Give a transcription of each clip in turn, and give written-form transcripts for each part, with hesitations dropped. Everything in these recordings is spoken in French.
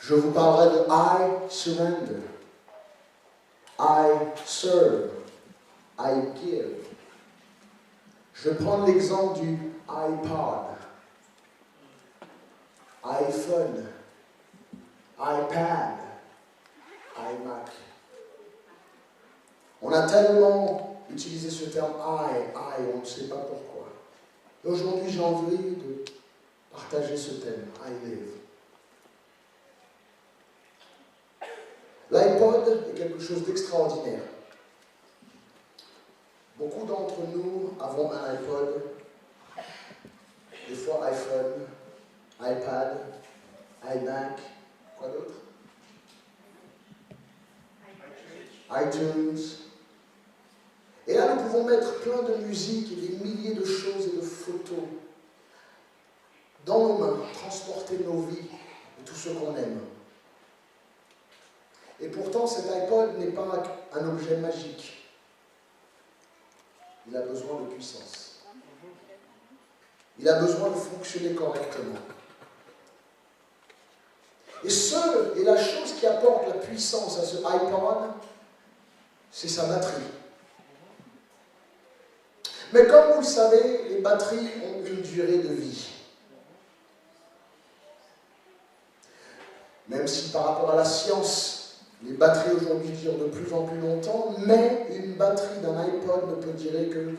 Je vous parlerai de I surrender, I serve, I give. Je vais prendre l'exemple du iPod, iPhone, iPad, iMac. On a tellement utilisé ce terme I, on ne sait pas pourquoi. Et aujourd'hui, j'ai envie de partager ce thème, I live. L'iPod est quelque chose d'extraordinaire. Beaucoup d'entre nous avons un iPod, des fois iPhone, iPad, iMac, quoi d'autre? iTunes. Et là, nous pouvons mettre plein de musique et des milliers de choses et de photos dans nos mains, transporter nos vies et tout ce qu'on aime. Et pourtant, cet iPod n'est pas un objet magique. Il a besoin de puissance. Il a besoin de fonctionner correctement. Et la chose qui apporte la puissance à ce iPod, c'est sa batterie. Mais comme vous le savez, les batteries ont une durée de vie. Même si par rapport à la science, les batteries aujourd'hui durent de plus en plus longtemps, mais une batterie d'un iPod ne peut durer que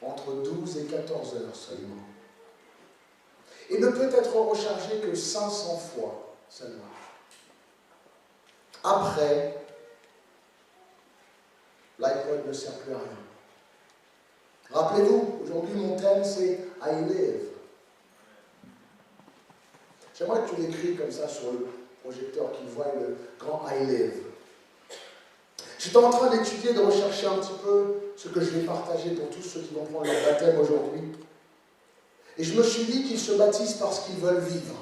entre 12 et 14 heures seulement. Et ne peut être rechargée que 500 fois seulement. Après, l'iPod ne sert plus à rien. Rappelez-vous, aujourd'hui mon thème c'est I live. J'aimerais que tu l'écris comme ça sur le projecteur, qu'il voit le grand I live. J'étais en train d'étudier, de rechercher un petit peu ce que je vais partager pour tous ceux qui vont prendre leur baptême aujourd'hui. Et je me suis dit qu'ils se baptisent parce qu'ils veulent vivre.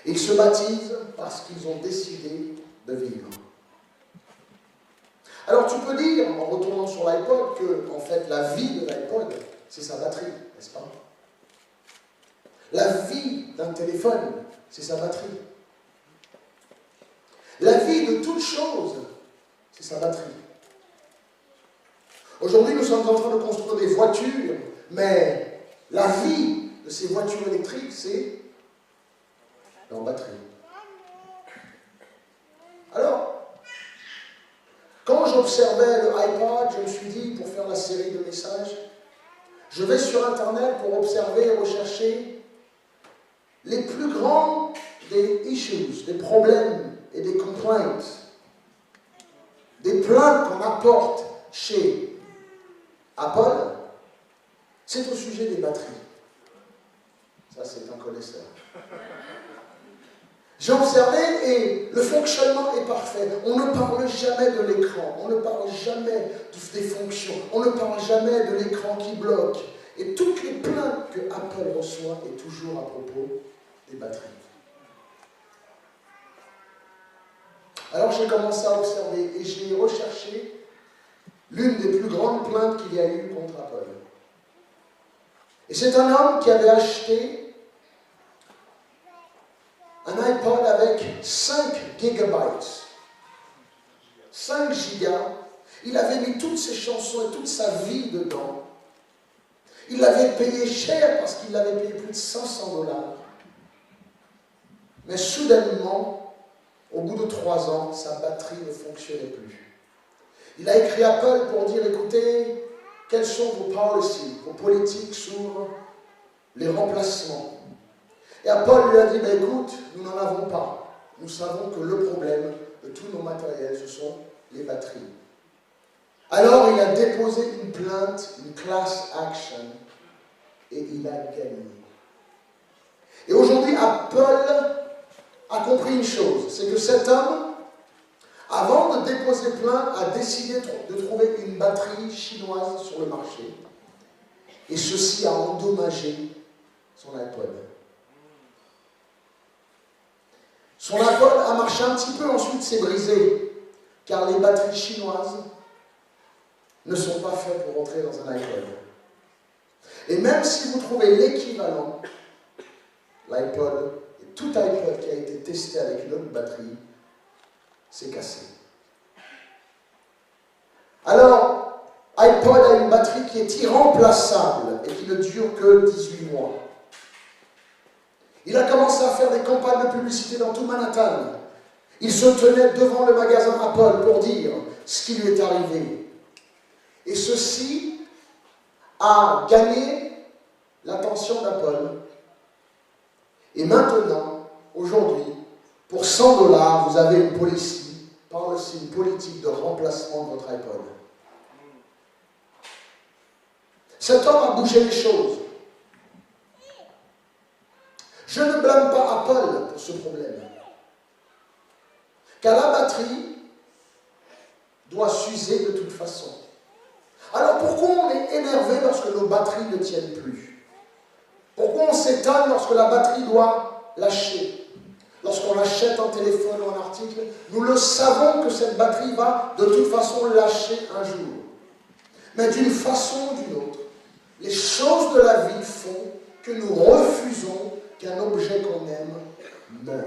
Ils se baptisent parce qu'ils ont décidé de vivre. Alors tu peux dire, en retournant sur l'iPod, que en fait la vie de l'iPod, c'est sa batterie, n'est-ce pas? La vie d'un téléphone, c'est sa batterie. La vie de toute chose, c'est sa batterie. Aujourd'hui, nous sommes en train de construire des voitures, mais la vie de ces voitures électriques, c'est leur batterie. Alors, quand j'observais le iPod, je me suis dit, pour faire la série de messages, je vais sur Internet pour observer et rechercher les plus grands des issues, des problèmes et des complaints, des plaintes qu'on apporte chez Apple, c'est au sujet des batteries. Ça, c'est un connaisseur. J'ai observé et le fonctionnement est parfait. On ne parle jamais de l'écran, on ne parle jamais des fonctions, on ne parle jamais de l'écran qui bloque. Et toutes les plaintes que Apple reçoit est toujours à propos des batteries. Alors j'ai commencé à observer et j'ai recherché l'une des plus grandes plaintes qu'il y a eu contre Apple. Et c'est un homme qui avait acheté un iPod avec 5 gigabytes, 5 gigas. Il avait mis toutes ses chansons et toute sa vie dedans. Il l'avait payé cher parce qu'il l'avait payé plus de 500 $. Mais soudainement, au bout de 3 ans, sa batterie ne fonctionnait plus. Il a écrit à Apple pour dire, écoutez, quelles sont vos policies, vos politiques sur les remplacements? Et Apple lui a dit, écoute, nous n'en avons pas. Nous savons que le problème de tous nos matériels, ce sont les batteries. Alors il a déposé une plainte, une class action, et il a gagné. Et aujourd'hui, Apple a compris une chose, c'est que cet homme, avant de déposer plainte, a décidé de trouver une batterie chinoise sur le marché. Et ceci a endommagé son iPod. Son iPod a marché un petit peu, ensuite s'est brisé, car les batteries chinoises ne sont pas faites pour rentrer dans un iPod. Et même si vous trouvez l'équivalent, l'iPod est tout iPod qui a été testé avec une autre batterie s'est cassé. Alors, iPod a une batterie qui est irremplaçable et qui ne dure que 18 mois. Il a commencé à faire des campagnes de publicité dans tout Manhattan. Il se tenait devant le magasin Apple pour dire ce qui lui est arrivé. Et ceci a gagné l'attention d'Apple. Et maintenant, aujourd'hui, pour 100 $, vous avez une politique de remplacement de votre iPod. Cet homme a bougé les choses. Je ne blâme pas Apple pour ce problème. Car la batterie doit s'user de toute façon. Alors pourquoi on est énervé lorsque nos batteries ne tiennent plus? Pourquoi on s'étonne lorsque la batterie doit lâcher? Lorsqu'on achète un téléphone ou un article, nous le savons que cette batterie va de toute façon lâcher un jour. Mais d'une façon ou d'une autre, les choses de la vie font que nous refusons qu'un objet qu'on aime meure.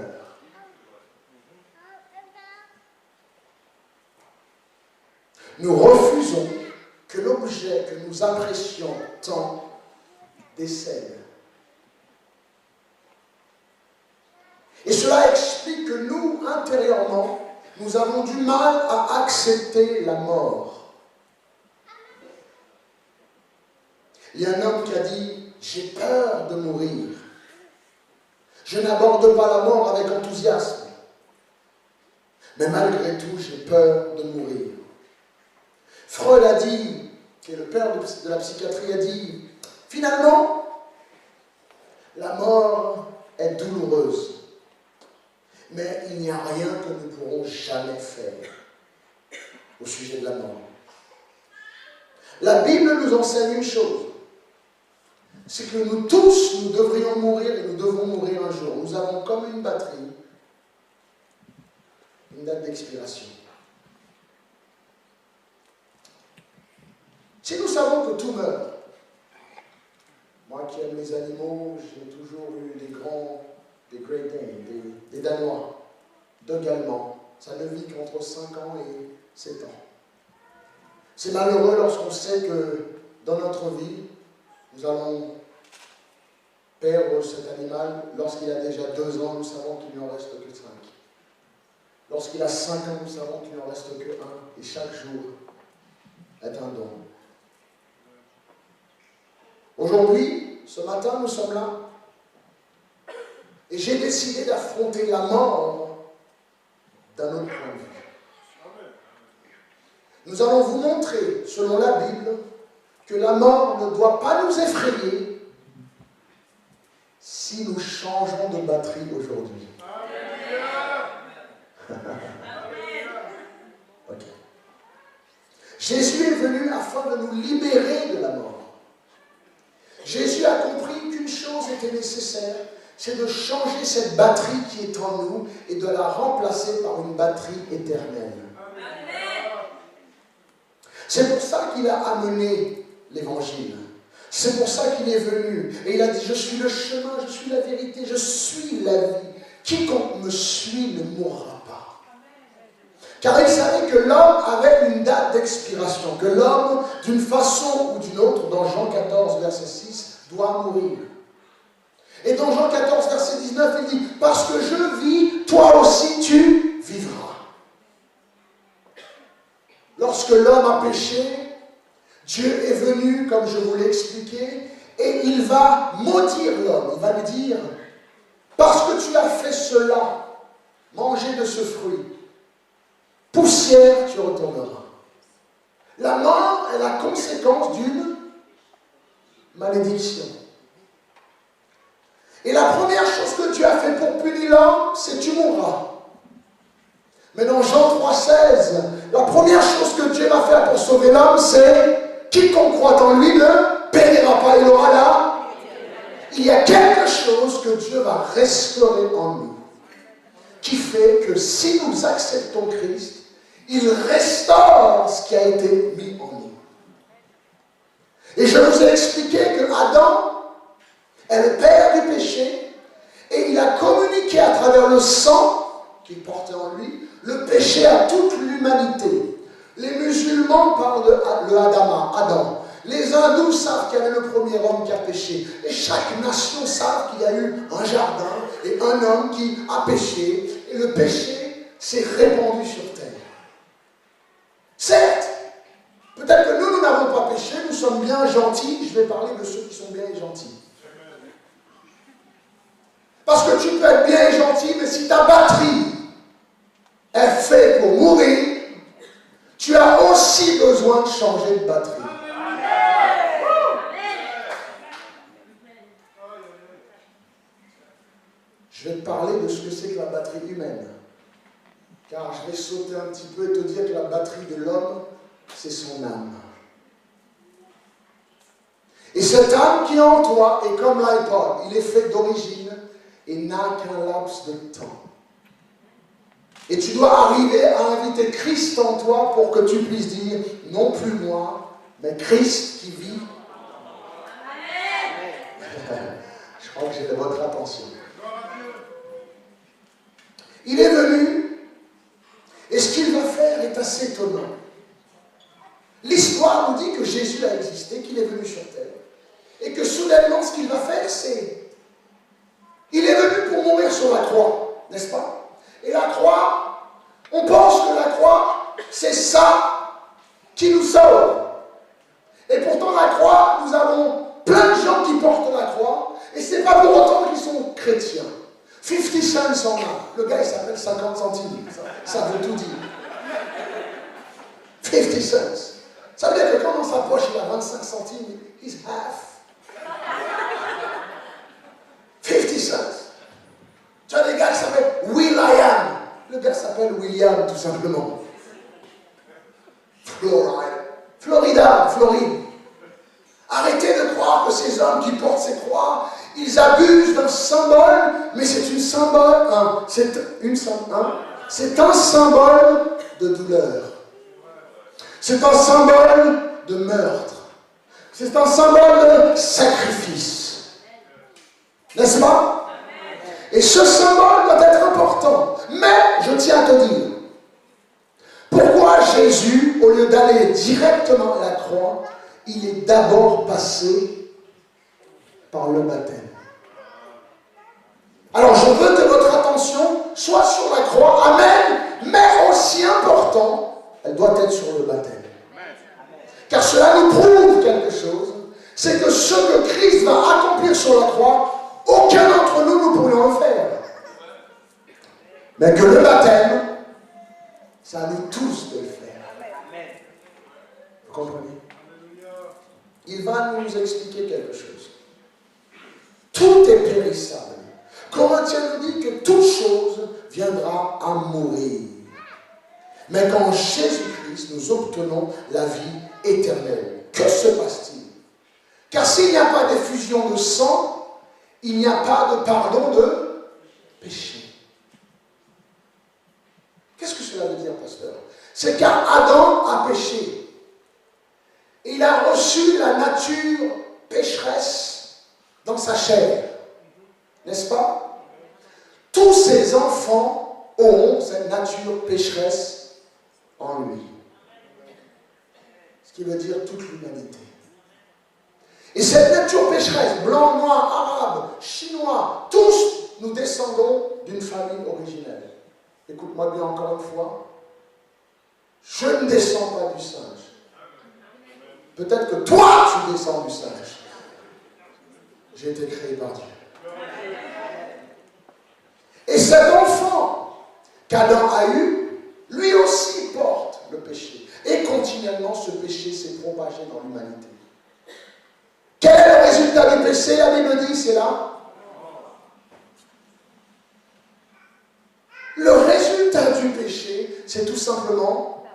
Nous refusons que l'objet que nous apprécions tant décède. Et cela explique que nous, intérieurement, nous avons du mal à accepter la mort. Il y a un homme qui a dit « J'ai peur de mourir. Je n'aborde pas la mort avec enthousiasme. Mais malgré tout, j'ai peur de mourir. » Freud a dit, qui est le père de la psychiatrie, a dit « Finalement, la mort est douloureuse. Mais il n'y a rien que nous ne pourrons jamais faire au sujet de la mort. » La Bible nous enseigne une chose, c'est que nous tous, nous devrions mourir et nous devons mourir un jour. Nous avons comme une batterie, une date d'expiration. Si nous savons que tout meurt, moi qui aime les animaux, j'ai toujours eu des Great Danes, des Danois, Dogue allemand. Ça ne vit qu'entre 5 ans et 7 ans. C'est malheureux lorsqu'on sait que dans notre vie, nous allons perdre cet animal. Lorsqu'il a déjà 2 ans, nous savons qu'il n'en reste que 5. Lorsqu'il a 5 ans, nous savons qu'il n'en reste que 1. Et chaque jour est un don. Aujourd'hui, ce matin, nous sommes là. Et j'ai décidé d'affronter la mort d'un autre point de vue. Nous allons vous montrer, selon la Bible, que la mort ne doit pas nous effrayer si nous changeons de batterie aujourd'hui. Okay. Jésus est venu afin de nous libérer de la mort. Jésus a compris qu'une chose était nécessaire, c'est de changer cette batterie qui est en nous et de la remplacer par une batterie éternelle. C'est pour ça qu'il a amené l'évangile. C'est pour ça qu'il est venu. Et il a dit, je suis le chemin, je suis la vérité, je suis la vie. Quiconque me suit ne mourra pas. Car il savait que l'homme avait une date d'expiration, que l'homme, d'une façon ou d'une autre, dans Jean 14, verset 6, doit mourir. Et dans Jean 14, verset 19, il dit, parce que je vis, toi aussi tu vivras. Lorsque l'homme a péché, Dieu est venu, comme je vous l'ai expliqué, et il va maudire l'homme. Il va lui dire, parce que tu as fait cela, manger de ce fruit, poussière tu retourneras. La mort est la conséquence d'une malédiction. Et la première chose que Dieu a fait pour punir l'homme, c'est tu mourras. Mais dans Jean 3,16, la première chose que Dieu va faire pour sauver l'homme, c'est quiconque croit en lui ne périra pas, il aura là. Il y a quelque chose que Dieu va restaurer en nous, qui fait que si nous acceptons Christ, il restaure ce qui a été mis en nous. Et je vous ai expliqué que Adam est le père du péché et il a communiqué le sang qu'il portait en lui, le péché à toute l'humanité. Les musulmans parlent de Adam. Les hindous savent qu'il y avait le premier homme qui a péché. Et chaque nation savent qu'il y a eu un jardin et un homme qui a péché. Et le péché s'est répandu sur terre. Certes, peut-être que nous n'avons pas péché, nous sommes bien gentils. Je vais parler de ceux qui sont bien et gentils. Parce que tu peux être bien et gentil, mais si ta batterie est faite pour mourir, tu as aussi besoin de changer de batterie. Je vais te parler de ce que c'est que la batterie humaine. Car je vais sauter un petit peu et te dire que la batterie de l'homme, c'est son âme. Et cette âme qui est en toi est comme l'iPod. Il est fait d'origine et n'a qu'un laps de temps. Et tu dois arriver à inviter Christ en toi pour que tu puisses dire, non plus moi, mais Christ qui vit. Je crois que j'ai de votre attention. Il est venu, et ce qu'il va faire est assez étonnant. L'histoire nous dit que Jésus a existé, qu'il est venu sur terre, et que soudainement, ce qu'il va faire, c'est... Il est venu pour mourir sur la croix, n'est-ce pas? Et la croix, on pense que la croix, c'est ça qui nous sauve. Et pourtant, la croix, nous avons plein de gens qui portent la croix, et ce n'est pas pour autant qu'ils sont chrétiens. 50 cents en a. Le gars, il s'appelle 50 centimes. Ça veut tout dire. 50 cents. Ça veut dire que quand dans sa poche, il a 25 centimes, he's half. 50 cents. Tu as des gars qui s'appellent Will.i.am. Le gars s'appelle William, tout simplement. Floride. Arrêtez de croire que ces hommes qui portent ces croix, ils abusent d'un symbole, mais c'est un symbole de douleur. C'est un symbole de meurtre. C'est un symbole de sacrifice. N'est-ce pas? Et ce symbole doit être important. Mais, je tiens à te dire, pourquoi Jésus, au lieu d'aller directement à la croix, il est d'abord passé par le baptême. Alors, je veux que votre attention soit sur la croix, amen, mais aussi important, elle doit être sur le baptême. Car cela nous prouve quelque chose, c'est que ce que Christ va accomplir sur la croix, aucun d'entre nous ne pourrions le faire. Mais que le baptême, c'est à nous tous de le faire. Vous comprenez? Il va nous expliquer quelque chose. Tout est périssable. Corinthiens nous dit que toute chose viendra à mourir. Mais qu'en Jésus-Christ, nous obtenons la vie éternelle. Que se passe-t-il? Car s'il n'y a pas d'effusion de sang, il n'y a pas de pardon de péché. Qu'est-ce que cela veut dire, pasteur? C'est car Adam a péché. Il a reçu la nature pécheresse dans sa chair. N'est-ce pas? Tous ses enfants auront cette nature pécheresse en lui. Ce qui veut dire toute l'humanité. Et cette nature pécheresse, blanc, noir, arabe, chinois, tous nous descendons d'une famille originelle. Écoute-moi bien encore une fois. Je ne descends pas du singe. Peut-être que toi, tu descends du singe. J'ai été créé par Dieu. Et cet enfant qu'Adam a eu, lui aussi porte le péché. Et continuellement, ce péché s'est propagé dans l'humanité. Quel est le résultat du péché? La Bible dit, c'est là. Le résultat du péché, c'est tout simplement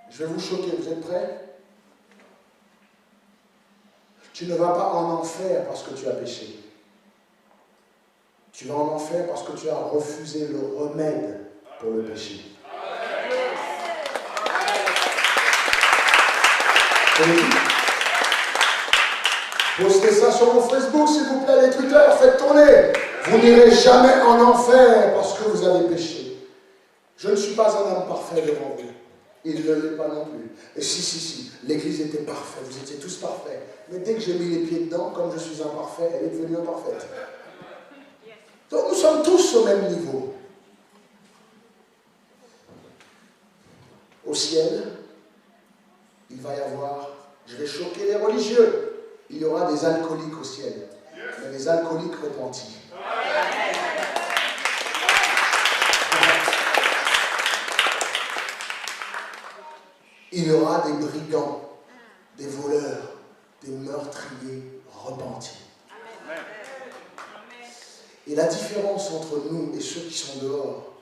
je vais vous choquer, vous êtes prêts? Tu ne vas pas en enfer parce que tu as péché. Tu vas en enfer parce que tu as refusé le remède pour le péché. Postez ça sur mon Facebook, s'il vous plaît, les Twitter, faites tourner. Vous n'irez jamais en enfer parce que vous avez péché. Je ne suis pas un homme parfait devant vous. Il ne l'est pas non plus. Et si, l'église était parfaite, vous étiez tous parfaits. Mais dès que j'ai mis les pieds dedans, comme je suis imparfait, elle est devenue imparfaite. Donc nous sommes tous au même niveau. Au ciel, il va y avoir, je vais choquer les religieux, il y aura des alcooliques au ciel, mais des alcooliques repentis. Il y aura des brigands, des voleurs, des meurtriers repentis. Et la différence entre nous et ceux qui sont dehors,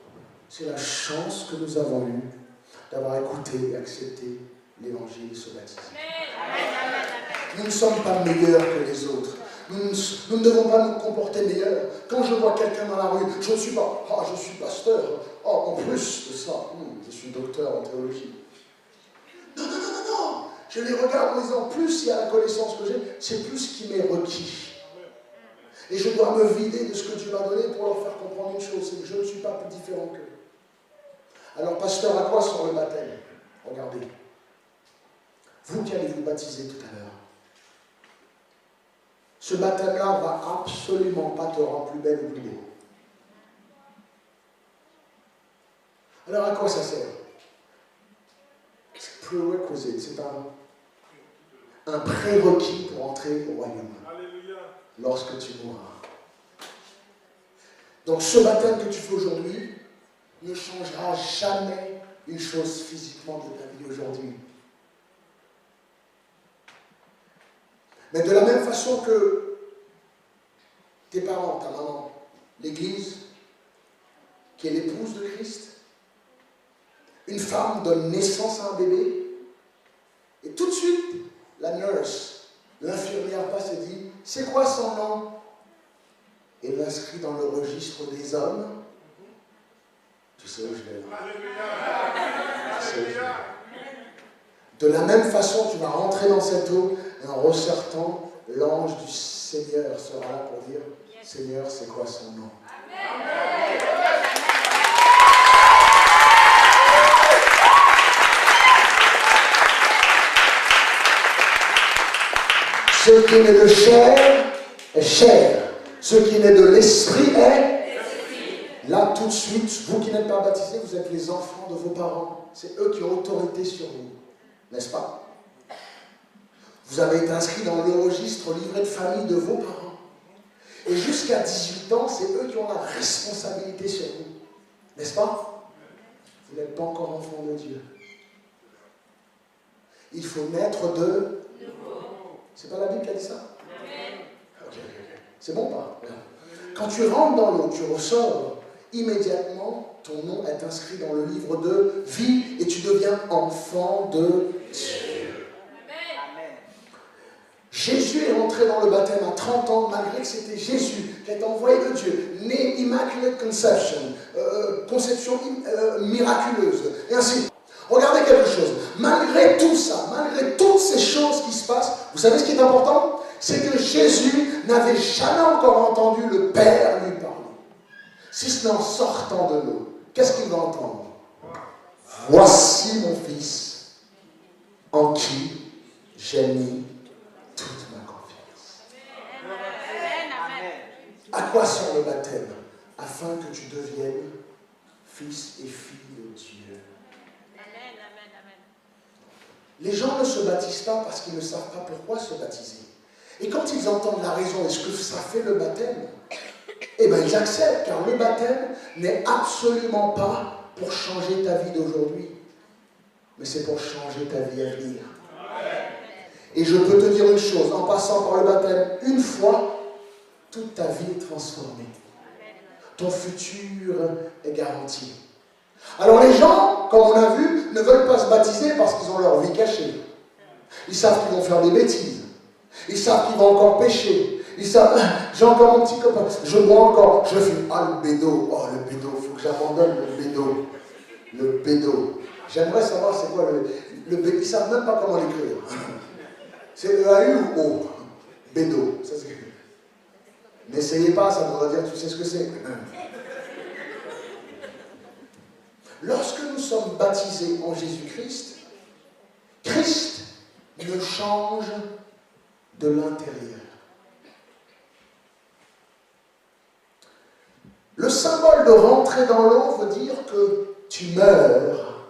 c'est la chance que nous avons eue d'avoir écouté et accepté l'évangile et se baptiser. Nous ne sommes pas meilleurs que les autres. Nous ne devons pas nous comporter meilleurs. Quand je vois quelqu'un dans la rue, je ne suis pas, je suis pasteur. En plus de ça, je suis docteur en théologie. Non. Je les regarde en disant, plus il y a la connaissance que j'ai, c'est plus ce qui m'est requis. Et je dois me vider de ce que Dieu m'a donné pour leur faire comprendre une chose, c'est que je ne suis pas plus différent qu'eux. Alors, pasteur, à quoi sort le baptême? Regardez. Vous qui allez vous baptiser tout à l'heure, ce baptême-là ne va absolument pas te rendre plus belle ou plus beau. Alors, à quoi ça sert? C'est prerequisite, c'est un prérequis pour entrer au royaume. Alléluia. Lorsque tu mourras. Donc, ce baptême que tu fais aujourd'hui ne changera jamais une chose physiquement de ta vie aujourd'hui. Mais de la même façon que tes parents, ta maman, l'Église, qui est l'épouse de Christ, une femme donne naissance à un bébé, et tout de suite, la nurse, l'infirmière passe et dit, c'est quoi son nom? Et l'inscrit dans le registre des hommes. Tu sais où je vais. De la même façon, tu vas rentrer dans cette eau, et en ressortant, l'ange du Seigneur sera là pour dire, Seigneur, c'est quoi son nom? Ce qui naît de chair est chair. Ce qui naît de l'esprit est l'esprit. Là, tout de suite, vous qui n'êtes pas baptisés, vous êtes les enfants de vos parents. C'est eux qui ont autorité sur vous. N'est-ce pas? Vous avez été inscrits dans le registre livret de famille de vos parents. Et jusqu'à 18 ans, c'est eux qui ont la responsabilité sur vous. N'est-ce pas? Vous n'êtes pas encore enfant de Dieu. Il faut naître de nouveau. C'est pas la Bible qui a dit ça? Ok. C'est bon pas? Quand tu rentres dans l'eau, tu ressors, immédiatement, ton nom est inscrit dans le livre de vie et tu deviens enfant de Dieu. Jésus est entré dans le baptême à 30 ans, malgré que c'était Jésus qui est envoyé de Dieu, né Immaculate Conception, conception miraculeuse, et ainsi de suite. Regardez quelque chose, malgré tout ça, malgré toutes ces choses qui se passent, vous savez ce qui est important? C'est que Jésus n'avait jamais encore entendu le Père lui parler. Si ce n'est en sortant de l'eau, qu'est-ce qu'il va entendre? Voici mon Fils, en qui j'ai mis toute ma confiance. À quoi sert le baptême? Afin que tu deviennes fils et fille de Dieu. Les gens ne se baptisent pas parce qu'ils ne savent pas pourquoi se baptiser. Et quand ils entendent la raison et ce que ça fait le baptême, eh bien ils acceptent, car le baptême n'est absolument pas pour changer ta vie d'aujourd'hui, mais c'est pour changer ta vie à venir. Et je peux te dire une chose, en passant par le baptême une fois, toute ta vie est transformée. Ton futur est garanti. Alors les gens, comme on a vu, ne veulent pas se baptiser parce qu'ils ont leur vie cachée. Ils savent qu'ils vont faire des bêtises. Ils savent qu'ils vont encore pécher. Ils savent, j'ai encore mon petit copain, je bois encore, je fume. Ah, le bédo, le bédo, il faut que j'abandonne le bédo. Le bédo. J'aimerais savoir c'est quoi le bédo. Ils ne savent même pas comment l'écrire. C'est E-A-U ou O? Bédo. N'essayez pas, ça voudra dire que tu sais ce que c'est. Lorsque nous sommes baptisés en Jésus-Christ, Christ nous change de l'intérieur. Le symbole de rentrer dans l'eau veut dire que tu meurs.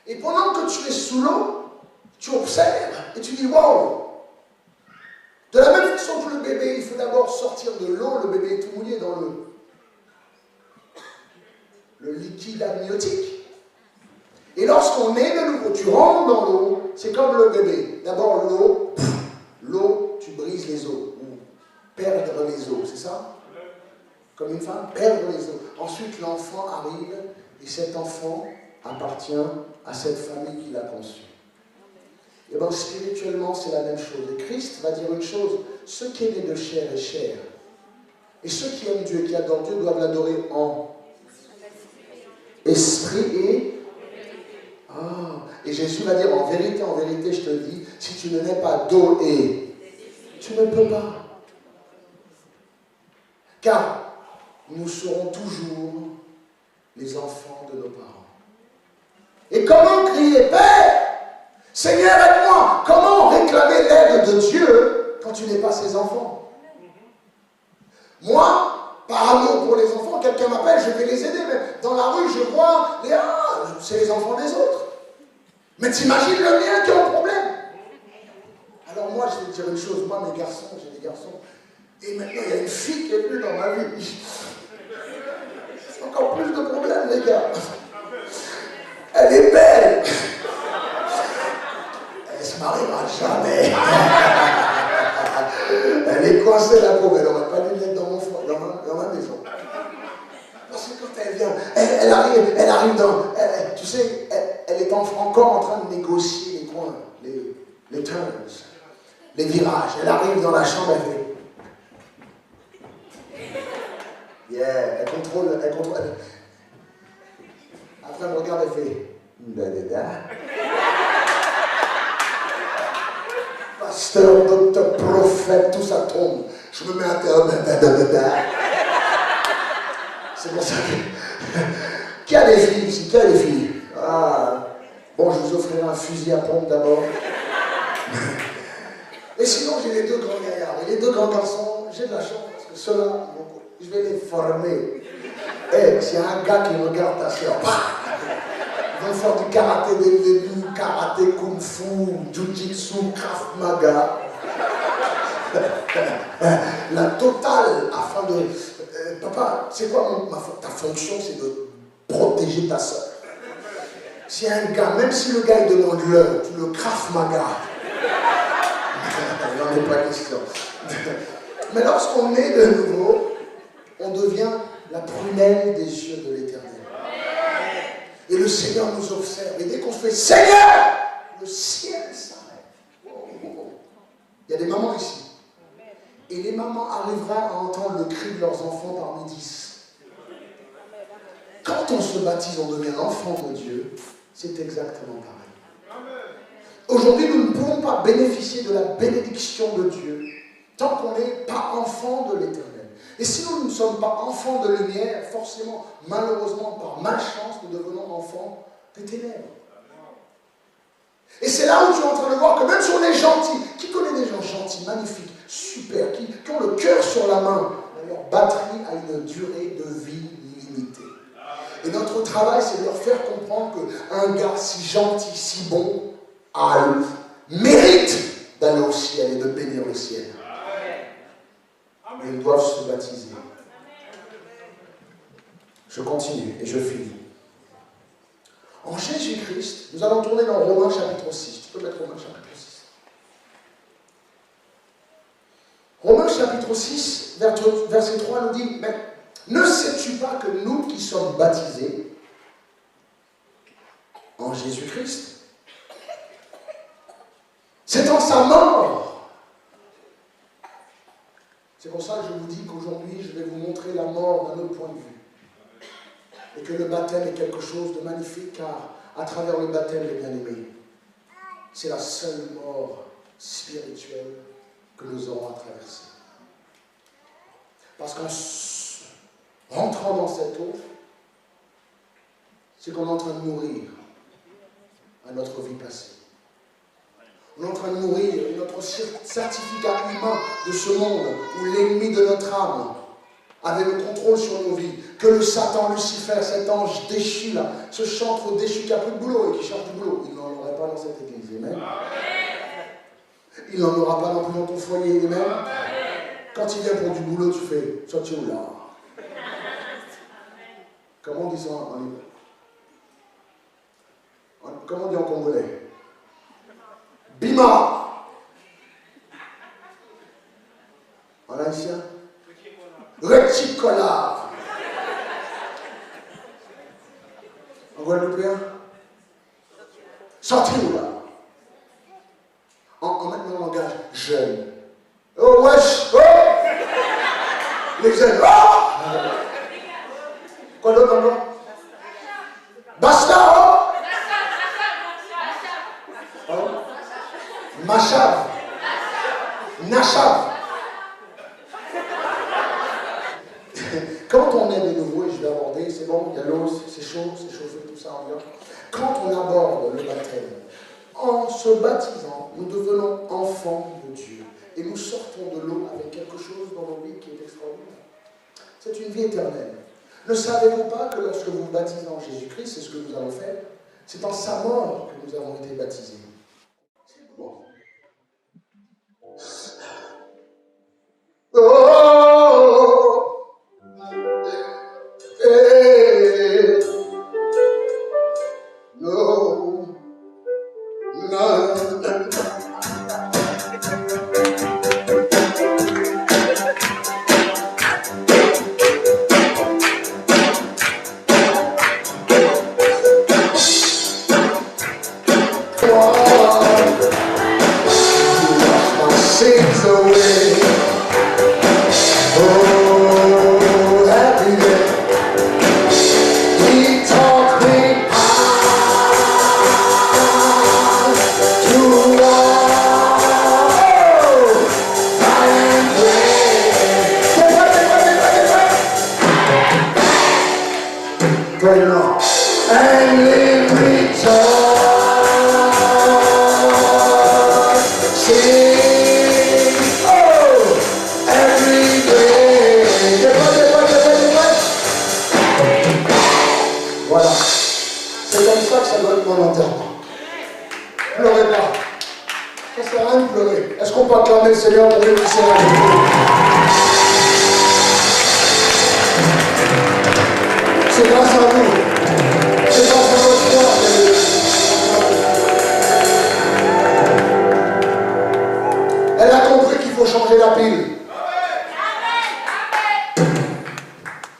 Et pendant que tu es sous l'eau, tu observes et tu dis « Wow !» De la même façon que le bébé, il faut d'abord sortir de l'eau, le bébé est tout mouillé dans le liquide amniotique. Et lorsqu'on est de nouveau, tu rentres dans l'eau, c'est comme le bébé. D'abord l'eau, tu brises les os, ou perdre les os, c'est ça? Comme une femme, perdre les os. Ensuite, l'enfant arrive, et cet enfant appartient à cette famille qui l'a conçu. Et bien spirituellement, c'est la même chose. Et Christ va dire une chose, ce qui est né de chair est chair. Et ceux qui aiment Dieu et qui adorent Dieu doivent l'adorer en esprit et... Et Jésus va dire, en vérité, je te dis, si tu ne nais pas d'eau et... Tu ne peux pas. Car nous serons toujours les enfants de nos parents. Et comment crier, Père, Seigneur, aide-moi. Comment réclamer l'aide de Dieu quand tu n'es pas ses enfants? Moi, par amour pour les enfants, quelqu'un m'appelle, je vais les aider. Mais dans la rue, je vois, c'est les enfants des autres. Mais t'imagines le mien qui a un problème. Alors moi, je vais te dire une chose. Moi, mes garçons, j'ai des garçons. Et maintenant, il y a une fille qui est venue dans ma vie. C'est encore plus de problèmes, les gars. Elle est belle. Elle ne se mariera jamais. Elle est coincée la pauvre. Elle n'aurait pas dû mettre dans ma maison. Parce que quand elle vient, elle arrive dans... tu sais, elle est encore en train de négocier les coins, les turns, les virages. Elle arrive dans la chambre, elle fait... Yeah, elle contrôle. Après, elle me regarde, elle fait... Pasteur, docteur, prophète, tout ça tombe. Je me mets à terre. C'est pour ça que... Qui a des filles ici? Qui a des filles? Bon, je vous offrirai un fusil à pompe d'abord. Et sinon, j'ai les deux grands gaillards. Et les deux grands garçons, j'ai de la chance parce que ceux-là, je vais les former. S'il y a un gars qui regarde ta soeur, ils vont faire du karaté dès le début, karaté, kung fu, jiu-jitsu, krav maga. La totale afin de... papa, c'est quoi ta fonction? C'est de protéger ta soeur. S'il y a un gars, même si le gars il demande l'heure, tu le krav maga. Il n'en est pas question. Mais lorsqu'on est de nouveau, on devient la prunelle des yeux de l'Éternel. Et le Seigneur nous observe. Et dès qu'on fait Seigneur, le ciel s'arrête. Il y a des mamans ici. Et les mamans arriveront à entendre le cri de leurs enfants parmi 10. Quand on se baptise, on devient enfant de Dieu. C'est exactement pareil. Aujourd'hui, nous ne pouvons pas bénéficier de la bénédiction de Dieu tant qu'on n'est pas enfant de l'Éternel. Et si nous ne sommes pas enfants de lumière, forcément, malheureusement, par malchance, nous devenons enfants des ténèbres. Et c'est là où tu es en train de voir que même si on est gentil, qui connaît des gens gentils, magnifiques, super, qui ont le cœur sur la main, leur batterie a une durée de vie limitée. Et notre travail, c'est de leur faire comprendre qu'un gars si gentil, si bon, mérite d'aller au ciel et de bénir le ciel. Ils doivent se baptiser. Je continue et je finis. En Jésus-Christ, nous allons tourner dans Romains chapitre 6. Tu peux mettre Romains chapitre 6. Romains chapitre 6, verset 3 nous dit, mais ne sais-tu pas que nous qui sommes baptisés en Jésus-Christ, c'est en sa mort. C'est pour ça que je vous dis qu'aujourd'hui, je vais vous montrer la mort d'un autre point de vue. Et que le baptême est quelque chose de magnifique, car à travers le baptême, les bien-aimés, c'est la seule mort spirituelle que nous aurons à traverser. Parce qu'en rentrant dans cette eau, c'est qu'on est en train de mourir à notre vie passée. On est en train de mourir notre certificat humain de ce monde où l'ennemi de notre âme avait le contrôle sur nos vies, que le Satan, Lucifer, cet ange déchu là, ce chantre déchu qui a plus de boulot et qui cherche du boulot, il n'en aurait pas dans cette église, amen. Il n'en aura pas non plus dans ton foyer, amen. Quand il vient pour du boulot, tu fais, ça tu es où là? Comment on dit ça comment on dit en congolais? Bima! En haïtien? Recticola! En guadeloupéen? Sorti où là? En maintenant langage jeune. Oh wesh! Oh! Les jeunes! Oh! Quoi d'autre encore? Basta! Oh! Machav, Nachav. Quand on est de nouveau, et je vais aborder, c'est bon, il y a l'eau, c'est chaud, c'est chauffé, tout ça en bien. Quand on aborde le baptême, en se baptisant, nous devenons enfants de Dieu. Et nous sortons de l'eau avec quelque chose dans nos vies qui est extraordinaire. C'est une vie éternelle. Ne savez-vous pas que lorsque vous vous baptisez en Jésus-Christ, c'est ce que nous allons faire, c'est en sa mort que nous avons été baptisés. C'est bon. Oh, hey, no, no. Sings away. Oh, happy day. He taught me how to walk and pray. Pray now. And in return, sing, oh, every day. Voilà. C'est comme ça que ça doit être mon enterrement. Pleurez pas. Ça sert à rien de pleurer. Est-ce qu'on peut acclamer le Seigneur pour lui qui s'est réveillé? C'est grâce à vous. C'est grâce à votre foi. Elle a compris qu'il faut changer la pile.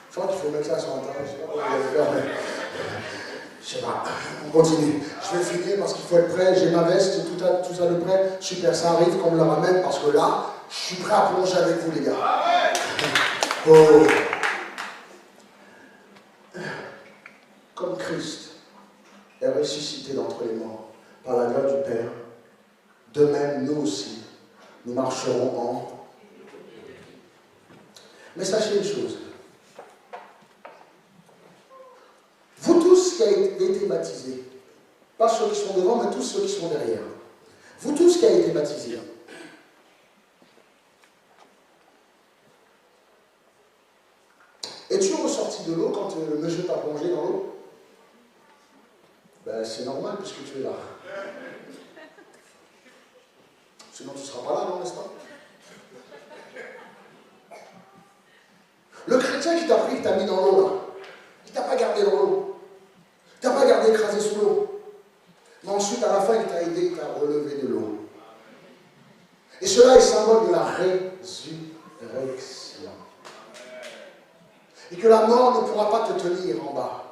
Je crois qu'il faut mettre ça sur Internet. Je sais pas comment vous allez faire, mais... Je sais pas. On continue. Je vais finir parce qu'il faut être prêt. J'ai ma veste, tout ça de prêt. Super, ça arrive qu'on me le ramène parce que là, je suis prêt à plonger avec vous, les gars. Oh. Comme Christ est ressuscité d'entre les morts par la grâce du Père, de même, nous aussi, nous marcherons en... Mais sachez une chose. Vous tous qui avez été baptisés, pas ceux qui sont devant, mais tous ceux qui sont derrière. Vous tous qui avez été baptisés. Es-tu ressorti de l'eau quand le monsieur t'a plongé dans l'eau? Ben, c'est normal puisque tu es là. Sinon tu ne seras pas là, non, n'est-ce pas? Le chrétien qui t'a pris, qui t'a mis dans l'eau, là, il ne t'a pas gardé dans l'eau. Il ne t'a pas gardé écrasé sous l'eau. Mais ensuite, à la fin, il t'a aidé, il t'a relevé de l'eau. Et cela est symbole de la résurrection. Et que la mort ne pourra pas te tenir en bas.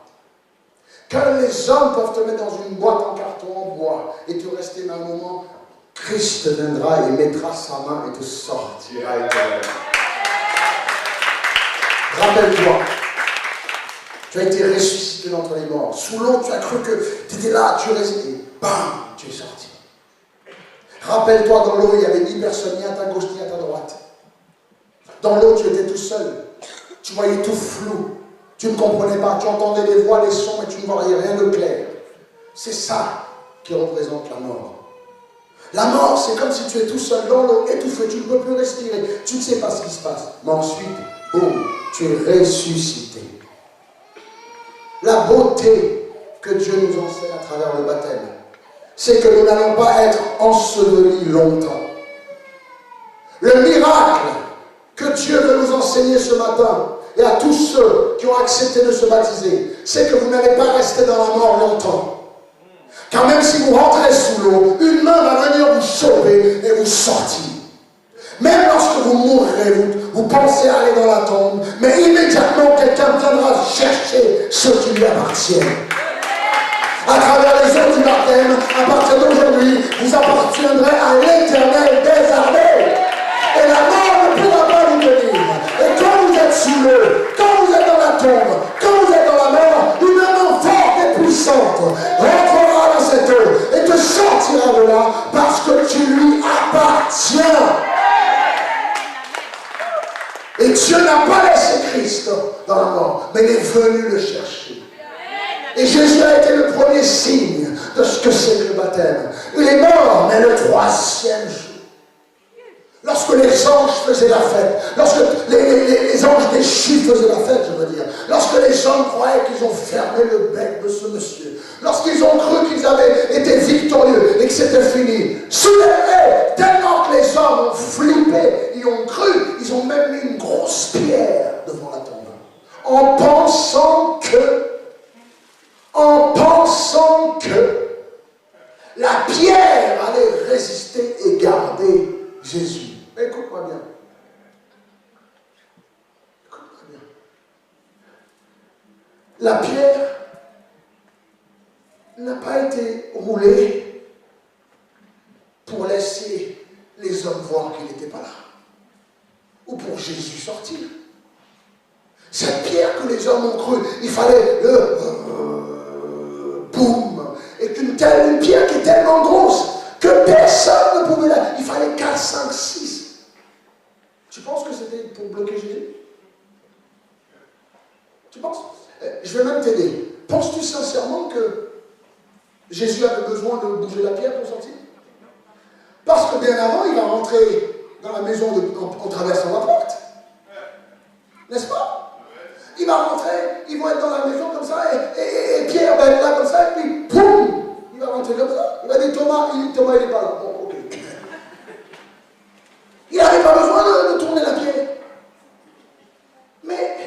Car les hommes peuvent te mettre dans une boîte en carton, en bois, et te rester un moment. Christ viendra et mettra sa main et te sortira. Rappelle-toi, tu as été ressuscité d'entre les morts. Sous l'eau, tu as cru que tu étais là, tu restais. Bam, tu es sorti. Rappelle-toi, dans l'eau, il n'y avait ni personne, ni à ta gauche, ni à ta droite. Dans l'eau, tu étais tout seul. Tu voyais tout flou. Tu ne comprenais pas. Tu entendais des voix, des sons, mais tu ne voyais rien de clair. C'est ça qui représente la mort. La mort, c'est comme si tu es tout seul dans l'eau, étouffé. Tu ne peux plus respirer. Tu ne sais pas ce qui se passe. Mais ensuite, boum, tu es ressuscité. La beauté que Dieu nous enseigne à travers le baptême, c'est que nous n'allons pas être ensevelis longtemps. Le miracle que Dieu veut nous enseigner ce matin, et à tous ceux qui ont accepté de se baptiser, c'est que vous n'allez pas rester dans la mort longtemps. Car même si vous rentrez sous l'eau, une main va venir vous sauver et vous sortir. Même lorsque vous mourrez, vous pensez aller dans la tombe, mais immédiatement quelqu'un viendra chercher ce qui lui appartient. À travers les eaux du baptême, à partir d'aujourd'hui, vous appartiendrez à l'Éternel des armées. Et la mort ne pourra pas vous tenir. Et quand vous êtes sous l'eau, quand vous êtes dans la tombe, quand vous êtes dans la mort, une main forte et puissante rentrera dans cette eau et te sortira de là parce que tu lui appartiens. Et Dieu n'a pas laissé Christ dans la mort, mais il est venu le chercher. Et Jésus a été le premier signe de ce que c'est que le baptême. Il est mort, mais le troisième jour. Lorsque les anges faisaient la fête, lorsque les anges déchus faisaient la fête, je veux dire, lorsque les hommes croyaient qu'ils ont fermé le bec de ce monsieur, lorsqu'ils ont cru qu'ils avaient été victorieux et que c'était fini, soudainement, tellement que les hommes ont flippé, ils ont cru, ils ont même mis une grosse pierre devant la tombe, en pensant que la pierre allait résister et garder Jésus. Écoute-moi bien. Écoute-moi bien. La pierre n'a pas été roulée pour laisser les hommes voir qu'il n'était pas là. Ou pour Jésus sortir. Cette pierre que les hommes ont cru, il fallait boum. Et une pierre qui est tellement grosse que personne ne pouvait la... Il fallait 4, 5, 6. Tu penses que c'était pour bloquer Jésus? Tu penses? Je vais même t'aider. Penses-tu sincèrement que Jésus avait besoin de bouger la pierre pour sortir? Parce que bien avant, il va rentrer dans la maison en traversant la porte. N'est-ce pas? Il va rentrer, ils vont être dans la maison comme ça, et Pierre va être là comme ça, et puis, boum, il va rentrer comme ça. Il va dire, Thomas, il n'est pas là. Bon, ok. Il n'avait pas besoin de tourner la pierre. Mais,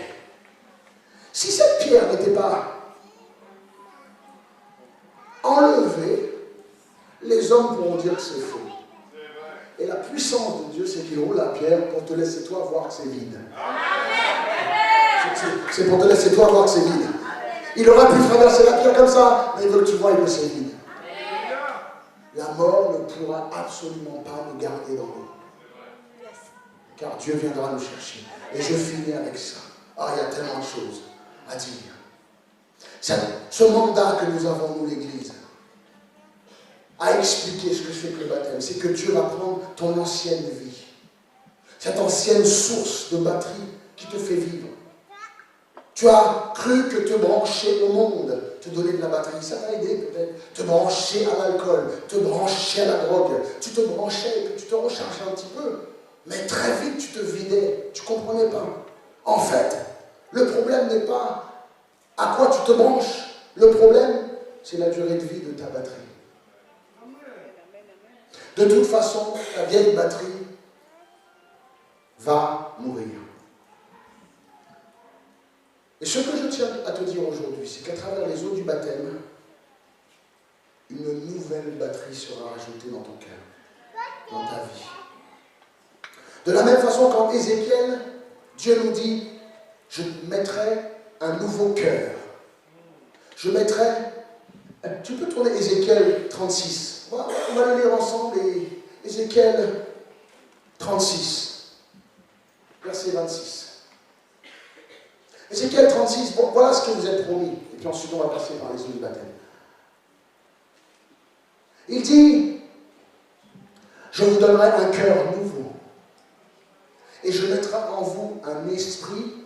si cette pierre n'était pas enlevée, les hommes pourront dire que c'est faux. Et la puissance de Dieu, c'est qu'il roule la pierre pour te laisser toi voir que c'est vide. C'est pour te laisser toi voir que c'est vide. Il aurait pu traverser la pierre comme ça, mais il veut que tu vois que c'est vide. La mort ne pourra absolument pas nous garder dans l'eau. Car Dieu viendra nous chercher. Et je finis avec ça. Ah, il y a tellement de choses à dire. Ce mandat que nous avons, nous, l'Église, à expliquer ce que c'est que le baptême, c'est que Dieu va prendre ton ancienne vie, cette ancienne source de batterie qui te fait vivre. Tu as cru que te brancher au monde te donnait de la batterie, ça t'a aidé peut-être, te brancher à l'alcool, te brancher à la drogue, tu te branchais et puis tu te rechargeais un petit peu, mais très vite tu te vidais, tu ne comprenais pas. En fait, le problème n'est pas à quoi tu te branches, le problème c'est la durée de vie de ta batterie. De toute façon, la vieille batterie va mourir. Et ce que je tiens à te dire aujourd'hui, c'est qu'à travers les eaux du baptême, une nouvelle batterie sera ajoutée dans ton cœur, dans ta vie. De la même façon qu'en Ézéchiel, Dieu nous dit, je mettrai un nouveau cœur. Je mettrai... Tu peux tourner Ézéchiel 36. On va le lire ensemble, Ézéchiel 36, verset 26. Ézéchiel 36, voilà ce que vous êtes promis. Et puis ensuite, on va passer par les eaux du baptême. Il dit, Je vous donnerai un cœur nouveau. Et je mettrai en vous un esprit.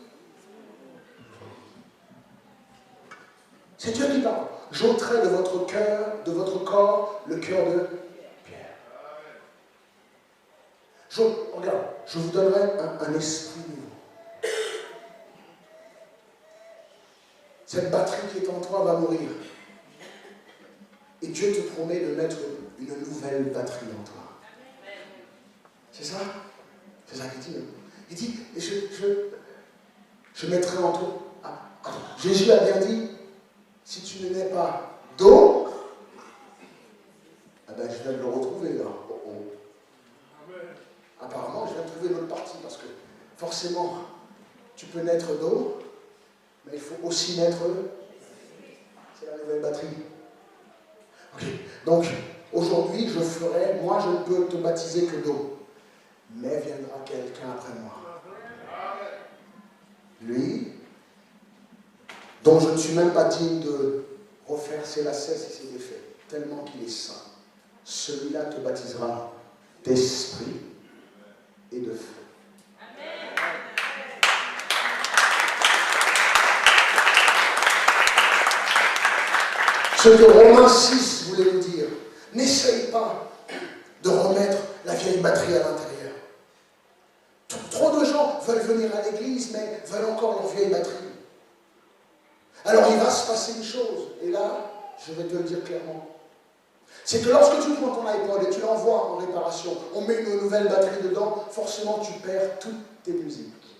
C'est Dieu qui parle. J'ôterai de votre cœur, de votre corps, le cœur de pierre. Regarde, je vous donnerai un esprit nouveau. Cette batterie qui est en toi va mourir. Et Dieu te promet de mettre une nouvelle batterie en toi. C'est ça? C'est ça qu'il dit. Il dit, je mettrai en toi. Jésus a bien dit, si tu ne nais pas d'eau, eh ben, je viens de le retrouver là. Apparemment, je viens de trouver une autre partie parce que forcément, tu peux naître d'eau, mais il faut aussi naître. C'est la nouvelle batterie. Ok. Donc, aujourd'hui, moi, je ne peux te baptiser que d'eau. Mais viendra quelqu'un après moi. Lui, dont je ne suis même pas digne de refaire ses lacets et ses défaits, tellement qu'il est saint. Celui-là te baptisera d'esprit et de feu. Ce que Romains 6 voulait nous dire, n'essaye pas de remettre la vieille batterie à l'intérieur. Trop de gens veulent venir à l'église, mais veulent encore leur vieille batterie. Alors il va se passer une chose, et là, je vais te le dire clairement. C'est que lorsque tu prends ton iPod et tu l'envoies en réparation, on met une nouvelle batterie dedans, forcément tu perds toutes tes musiques.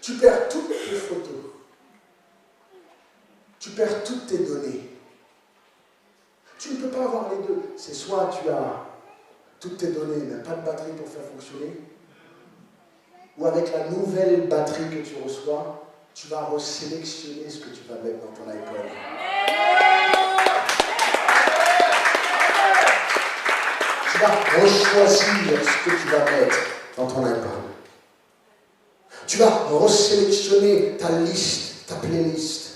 Tu perds toutes tes photos. Tu perds toutes tes données. Tu ne peux pas avoir les deux. C'est soit tu as toutes tes données, mais pas de batterie pour faire fonctionner, ou avec la nouvelle batterie que tu reçois, tu vas resélectionner ce que tu vas mettre dans ton iPod. Tu vas rechoisir ce que tu vas mettre dans ton iPod. Tu vas resélectionner ta liste, ta playlist.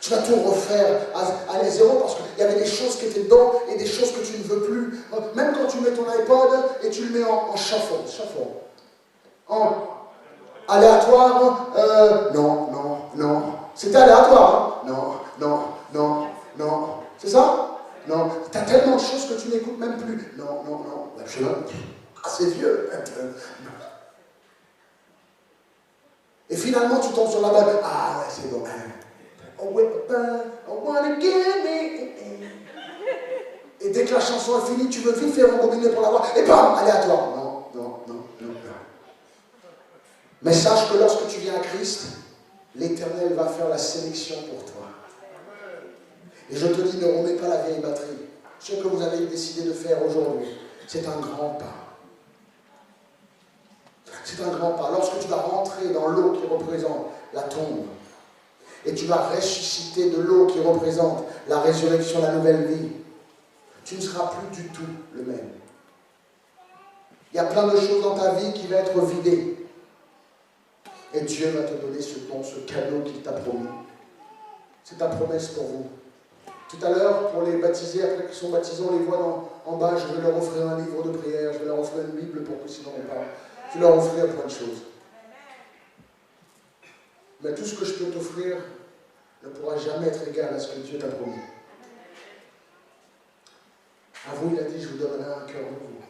Tu vas tout refaire à zéro parce qu'il y avait des choses qui étaient dedans et des choses que tu ne veux plus. Même quand tu mets ton iPod et tu le mets en shuffle, en aléatoire, non. C'était aléatoire, hein? Non. C'est ça? Non. Tu as tellement de choses que tu n'écoutes même plus. Non. Je suis là. C'est vieux. Et finalement, tu tombes sur la bonne. Ah ouais, c'est bon. Et dès que la chanson est finie, tu veux vite faire rembobiner pour la voir. Et bam, aléatoire. Non. Mais sache que lorsque tu viens à Christ, l'Éternel va faire la sélection pour toi. Et je te dis, ne remets pas la vieille batterie. Ce que vous avez décidé de faire aujourd'hui, c'est un grand pas. C'est un grand pas. Lorsque tu vas rentrer dans l'eau qui représente la tombe, et tu vas ressusciter de l'eau qui représente la résurrection, la nouvelle vie, tu ne seras plus du tout le même. Il y a plein de choses dans ta vie qui vont être vidées. Et Dieu va te donner ce don, ce cadeau qu'il t'a promis. C'est ta promesse pour vous. Tout à l'heure, pour les baptisés, après qu'ils sont baptisés, on les voit en bas, je vais leur offrir un livre de prière, je vais leur offrir une Bible pour que sinon on parle. Je vais leur offrir plein de choses. Mais tout ce que je peux t'offrir ne pourra jamais être égal à ce que Dieu t'a promis. À vous, il a dit, je vous donnerai un cœur nouveau.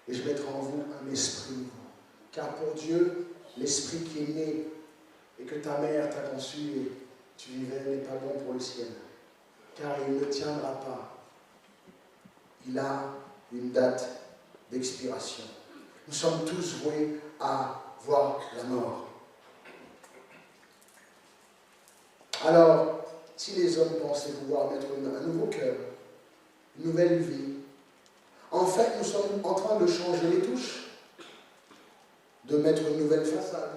Et je mettrai en vous un esprit nouveau. Car pour Dieu, l'esprit qui est né et que ta mère t'a conçu et tu vivais n'est pas bon pour le ciel. Car il ne tiendra pas. Il a une date d'expiration. Nous sommes tous voués à voir la mort. Alors, si les hommes pensaient pouvoir mettre un nouveau cœur, une nouvelle vie, en fait, nous sommes en train de changer les touches, de mettre une nouvelle façade,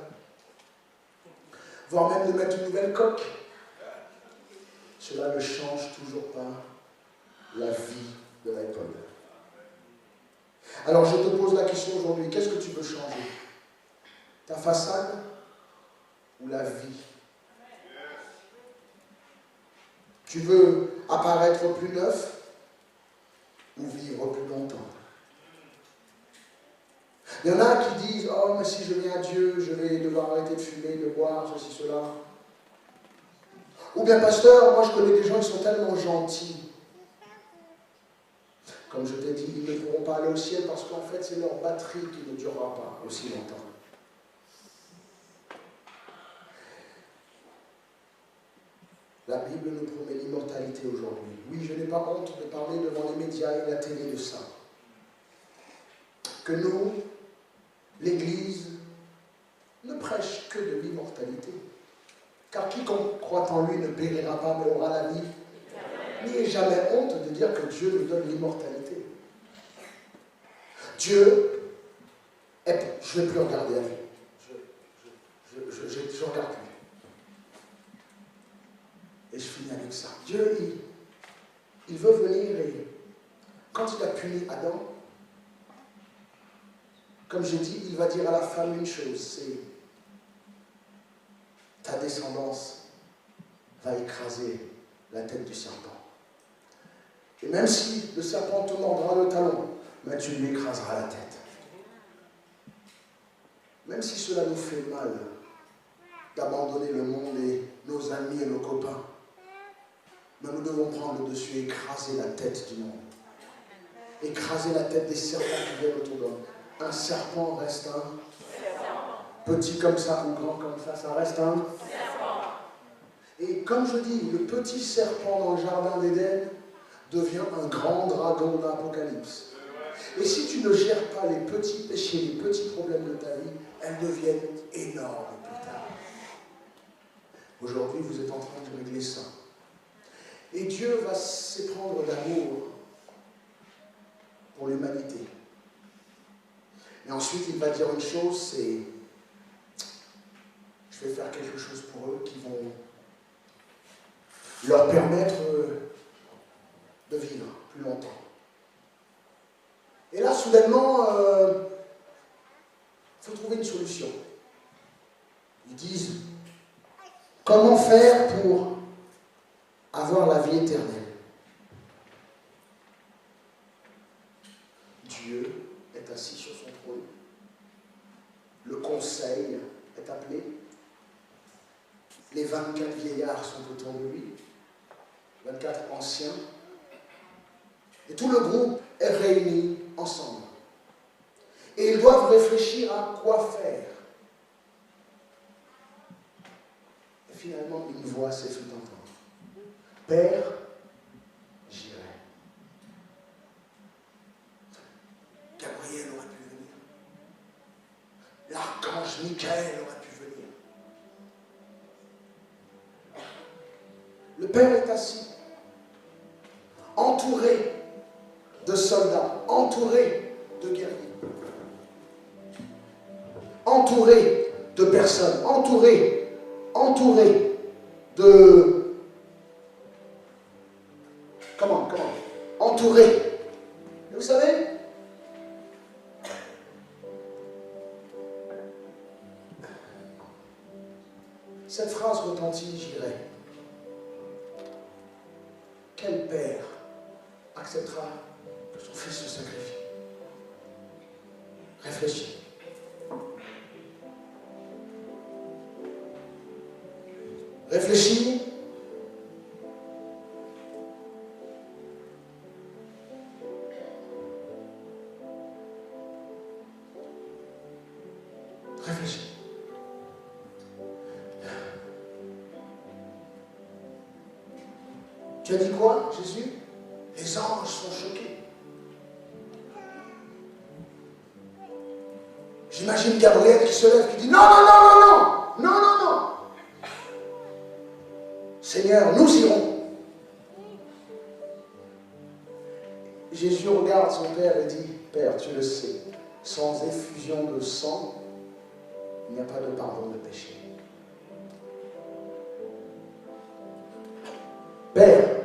voire même de mettre une nouvelle coque. Cela ne change toujours pas la vie de l'iPod. Alors je te pose la question aujourd'hui, qu'est-ce que tu veux changer? Ta façade ou la vie? Tu veux apparaître plus neuf ou vivre plus longtemps? Il y en a qui disent, oh, mais si je viens à Dieu, je vais devoir arrêter de fumer, de boire, ceci, cela. Ou bien, pasteur, moi je connais des gens qui sont tellement gentils. Comme je t'ai dit, ils ne pourront pas aller au ciel parce qu'en fait, c'est leur batterie qui ne durera pas aussi longtemps. La Bible nous promet l'immortalité aujourd'hui. Oui, je n'ai pas honte de parler devant les médias et la télé de ça. Que nous, l'Église, ne prêche que de l'immortalité. Car quiconque croit en lui ne périra pas, mais aura la vie. N'ayez jamais honte de dire que Dieu nous donne l'immortalité. Dieu est... Je ne vais plus regarder, allez. Je regarde plus. Et je finis avec ça. Dieu, il veut venir et quand il a puni Adam, comme j'ai dit, il va dire à la femme une chose, c'est ta descendance va écraser la tête du serpent. Et même si le serpent te mordra le talon, mais tu lui écraseras la tête. Même si cela nous fait mal d'abandonner le monde et nos amis et nos copains, mais nous devons prendre le dessus et écraser la tête du monde. Écraser la tête des serpents qui viennent autour d'eux. Un serpent reste un petit comme ça ou grand comme ça reste un serpent. Et comme je dis, le petit serpent dans le jardin d'Éden devient un grand dragon dans l'Apocalypse. Et si tu ne gères pas les petits péchés, les petits problèmes de ta vie, elles deviennent énormes plus tard. Aujourd'hui, vous êtes en train de régler ça. Et Dieu va s'éprendre d'amour pour l'humanité. Et ensuite, il va dire une chose, c'est je vais faire quelque chose pour eux qui vont leur permettre de vivre plus longtemps. Et là, soudainement, il faut trouver une solution. Ils disent, comment faire pour avoir la vie éternelle? Dieu est assis sur son trône. Le conseil est appelé. Les 24 vieillards sont autour de lui. 24 anciens. Et tout le groupe est réuni ensemble. Et ils doivent réfléchir à quoi faire. Et finalement, une voix s'est fait entendre. Père, j'irai. Gabriel aurait pu venir. L'archange Michael aurait pu venir. Le Père est assis, entouré de soldats, entouré de guerriers, entouré de personnes, entouré de... Comment entouré. Et vous savez, cette phrase retentit, j'irai. Quel père acceptera que son fils se sacrifie? Réfléchis. Réfléchis. Réfléchis. Tu as dit quoi, Jésus? Les anges sont choqués. J'imagine Gabriel qui se lève, qui dit non, non, non, non, non, non, non, non. Seigneur, nous irons. Jésus regarde son Père et dit, Père, tu le sais, sans effusion de sang, il n'y a pas de pardon de péché. Père,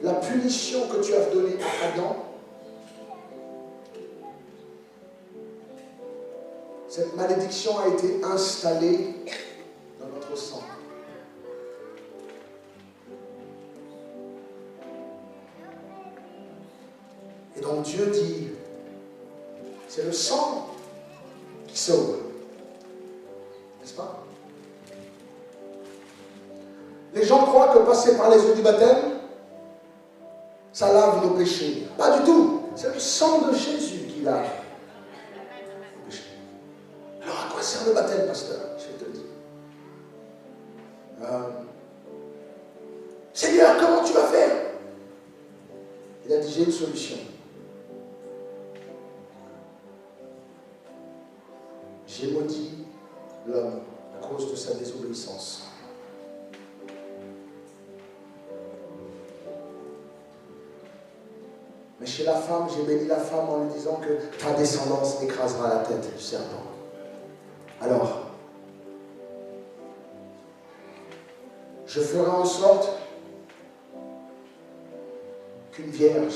la punition que tu as donnée à Adam, cette malédiction a été installée dans notre sang. Et donc Dieu dit, c'est le sang qui sauve. N'est-ce pas? Les gens croient que passer par les eaux du baptême, ça lave nos péchés. Pas du tout. C'est le sang de Jésus qui lave nos péchés. Alors à quoi sert le baptême, pasteur? Je vais te le dire. Seigneur, comment tu vas faire? Il a dit, j'ai une solution. J'ai maudit l'homme à cause de sa désobéissance. Mais chez la femme, j'ai béni la femme en lui disant que ta descendance écrasera la tête du serpent. Alors, je ferai en sorte qu'une vierge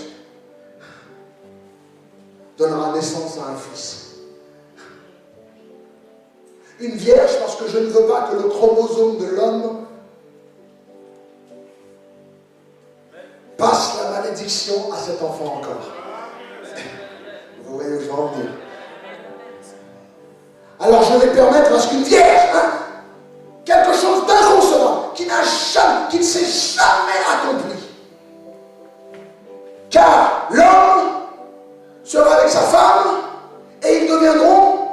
donnera naissance à un fils. Une vierge parce que je ne veux pas que le chromosome de l'homme passe la malédiction à cet enfant encore. Vous voyez où je veux en venir. Alors je vais permettre à ce qu'une vierge, quelque chose d'inconcevable, qui ne s'est jamais accompli. Car l'homme sera avec sa femme et ils deviendront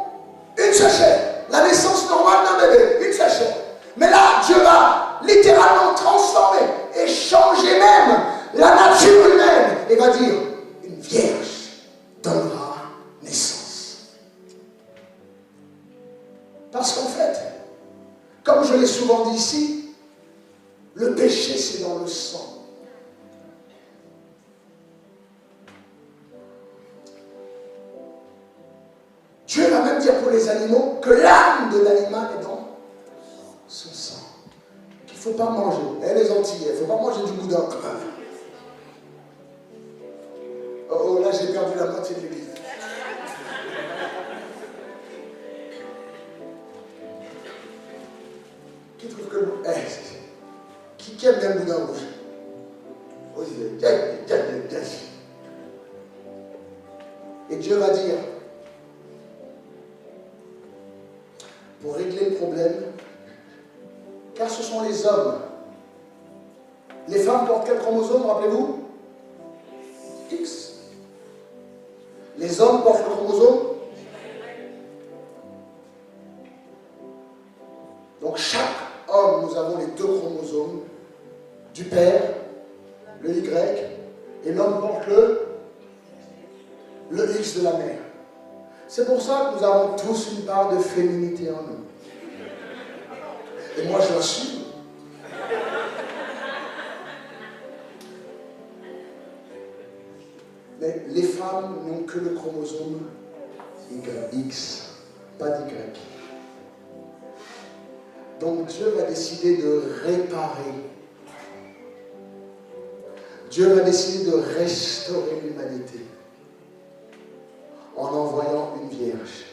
une seule chair. La naissance normale d'un bébé, une seule chair. Mais là, Dieu va littéralement transformer et changer même la nature humaine et va dire, une vierge donnera naissance. Parce qu'en fait, comme je l'ai souvent dit ici, le péché c'est dans le sang. Dieu va même dire pour les animaux que l'âme de l'animal est dans son sang. Qu'il ne faut pas manger. Les Antillais, il ne faut pas manger du boudin. Oh, là j'ai perdu la moitié de l'église. Qui trouve que le boudin... qui aime bien le boudin rouge? Et Dieu va dire, pour régler le problème, car ce sont les hommes. Les femmes portent quel chromosome, rappelez-vous? X. Les hommes portent le chromosome. Donc chaque homme, nous avons les deux chromosomes du père, le Y, et l'homme porte le X de la mère. C'est pour ça que nous avons tous une part de féminité en nous. Et moi je l'assume. Mais les femmes n'ont que le chromosome X, pas d'Y. Donc Dieu va décider de réparer. Dieu va décider de restaurer l'humanité en envoyant une vierge.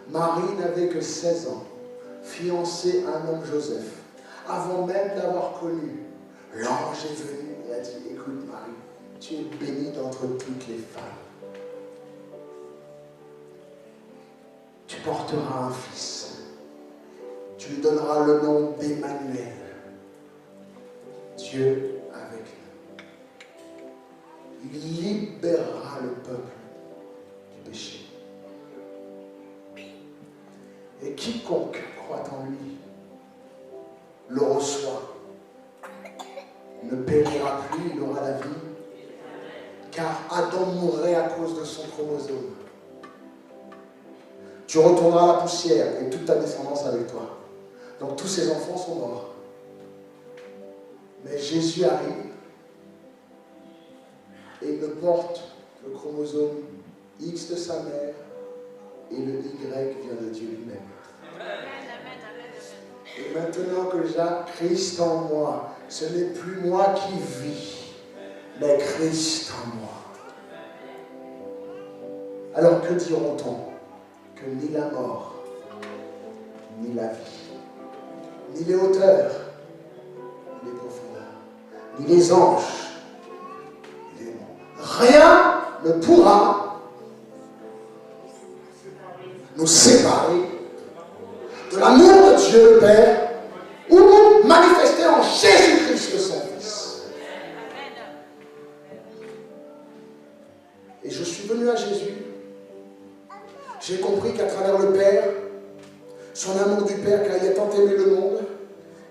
Marie n'avait que 16 ans, fiancée à un homme Joseph. Avant même d'avoir connu, l'ange est venu et a dit, écoute Marie, tu es bénie d'entre toutes les femmes. Tu porteras un fils. Tu lui donneras le nom d'Emmanuel. Dieu avec nous. Il libérera le peuple du péché. Et quiconque croit en lui le reçoit. Ne périra plus, il aura la vie. Car Adam mourrait à cause de son chromosome. Tu retourneras à la poussière et toute ta descendance avec toi. Donc tous ses enfants sont morts. Mais Jésus arrive et il ne porte le chromosome X de sa mère et le Y vient de Dieu lui-même. Et maintenant que j'ai Christ en moi, ce n'est plus moi qui vis, mais Christ en moi. Alors que diront-on? Que ni la mort, ni la vie, ni les hauteurs, ni les profondeurs, ni les anges, ni les monts, rien ne pourra nous séparer de l'amour de Dieu le Père ou nous manifester en Jésus-Christ le son Fils. Et je suis venu à Jésus. J'ai compris qu'à travers le Père, son amour du Père, car il a tant aimé le monde,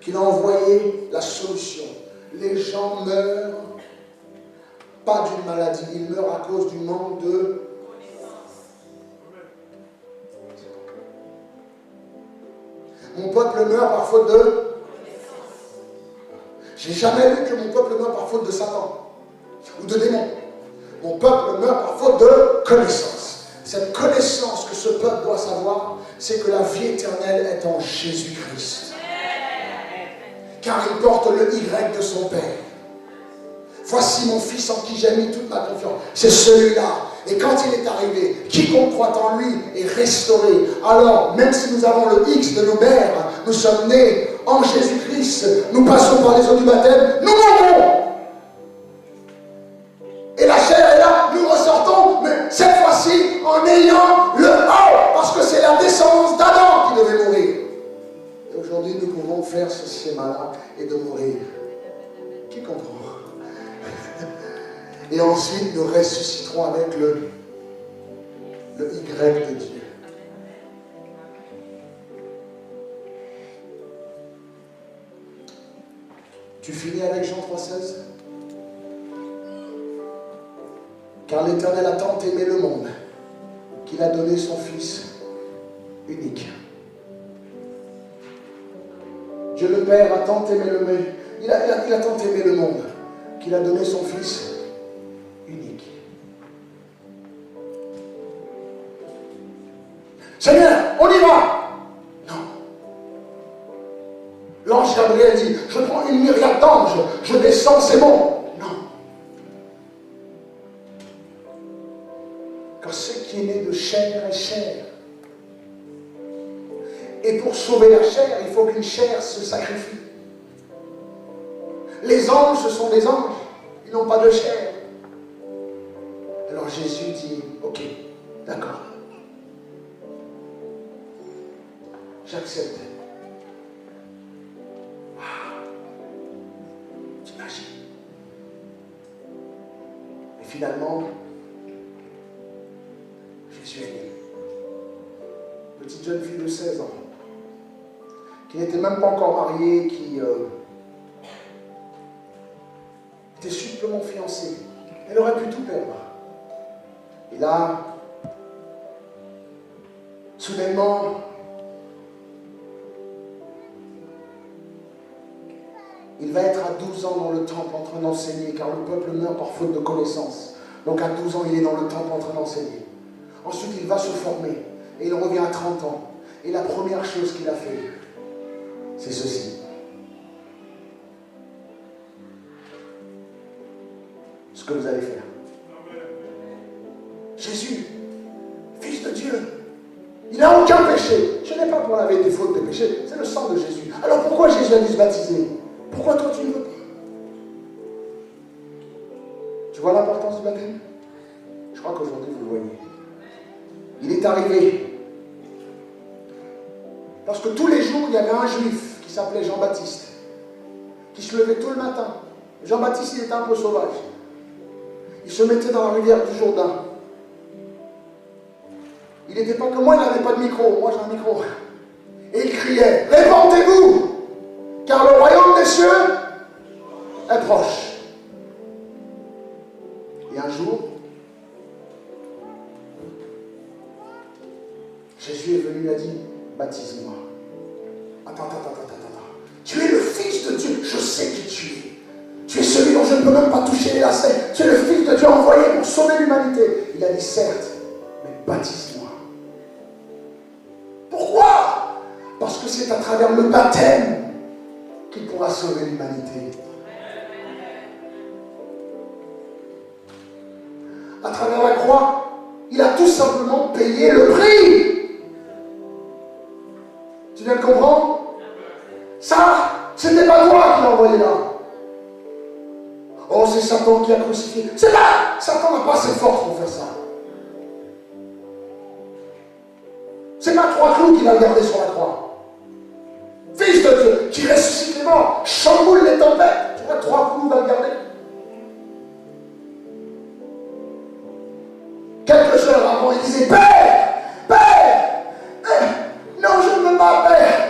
qu'il a envoyé la solution. Les gens meurent pas d'une maladie, ils meurent à cause du manque de mon peuple meurt par faute de... J'ai jamais vu que mon peuple meurt par faute de Satan ou de démons. Mon peuple meurt par faute de connaissance. Cette connaissance que ce peuple doit savoir, c'est que la vie éternelle est en Jésus-Christ. Car il porte le Y de son Père. Voici mon fils en qui j'ai mis toute ma confiance. C'est celui-là. Et quand il est arrivé, quiconque croit en lui est restauré. Alors, même si nous avons le X de nos mères, nous sommes nés en Jésus-Christ, nous passons par les eaux du baptême, nous mourrons. Et la chair est là, nous ressortons, mais cette fois-ci en ayant le A, parce que c'est la descendance d'Adam qui devait mourir. Et aujourd'hui, nous pouvons faire ce schéma-là et de mourir. Qui comprend? Et ensuite, nous ressusciterons avec le Y de Dieu. Tu finis avec Jean 3,16. Car l'Éternel a tant aimé le monde qu'il a donné son Fils unique. Dieu le Père a tant aimé le monde. Il a tant aimé le monde qu'il a donné son Fils unique. Seigneur, on y va. Non. L'ange Gabriel dit, je prends une myriade d'anges, je descends, c'est bon. Non. Car ce qui est né de chair est chair. Et pour sauver la chair, il faut qu'une chair se sacrifie. Les anges, ce sont des anges. Ils n'ont pas de chair. Alors Jésus dit, ok, d'accord. J'accepte. T'imagines. Et finalement, Jésus est né. Petite jeune fille de 16 ans, qui n'était même pas encore mariée, qui était simplement fiancée. Elle aurait pu tout perdre. Et là, soudainement, il va être à 12 ans dans le temple en train d'enseigner, car le peuple meurt par faute de connaissance. Donc à 12 ans, il est dans le temple en train d'enseigner. Ensuite, il va se former, et il revient à 30 ans. Et la première chose qu'il a fait, c'est ceci. Ce que vous allez faire. Jésus, Fils de Dieu, il n'a aucun péché. Je n'ai pas pour laver des fautes, des péchés. C'est le sang de Jésus. Alors pourquoi Jésus a dû se baptiser? Pourquoi toi tu ne veux pas? Tu vois l'importance du baptême? Je crois qu'aujourd'hui vous le voyez. Il est arrivé. Parce que tous les jours, il y avait un juif qui s'appelait Jean-Baptiste, qui se levait tout le matin. Jean-Baptiste, il était un peu sauvage. Il se mettait dans la rivière du Jourdain. Il n'était pas comme moi, il n'avait pas de micro. Moi, j'ai un micro. Et il criait, répandez-vous, car le royaume des cieux est proche. Et un jour, Jésus est venu, il a dit, baptise-moi. Attends. Tu es le Fils de Dieu. Je sais qui tu es. Tu es celui dont je ne peux même pas toucher les lacets. Tu es le Fils de Dieu envoyé pour sauver l'humanité. Il a dit, certes, mais baptise-moi. Pourquoi? Parce que c'est à travers le baptême qu'il pourra sauver l'humanité. À travers la croix, il a tout simplement payé le prix. Tu viens de comprendre? Ça, ce n'était pas toi qui l'as envoyé là. Oh, c'est sa Satan qui a crucifié. C'est là, Satan n'a pas assez force pour faire ça. C'est pas 3 clous qu'il a gardé sur la croix. Fils de Dieu, qui ressuscite les morts, chamboule les tempêtes. Tu vois, 3 clous va le garder. Quelques heures avant, il disait, Père, non, je ne veux pas, Père.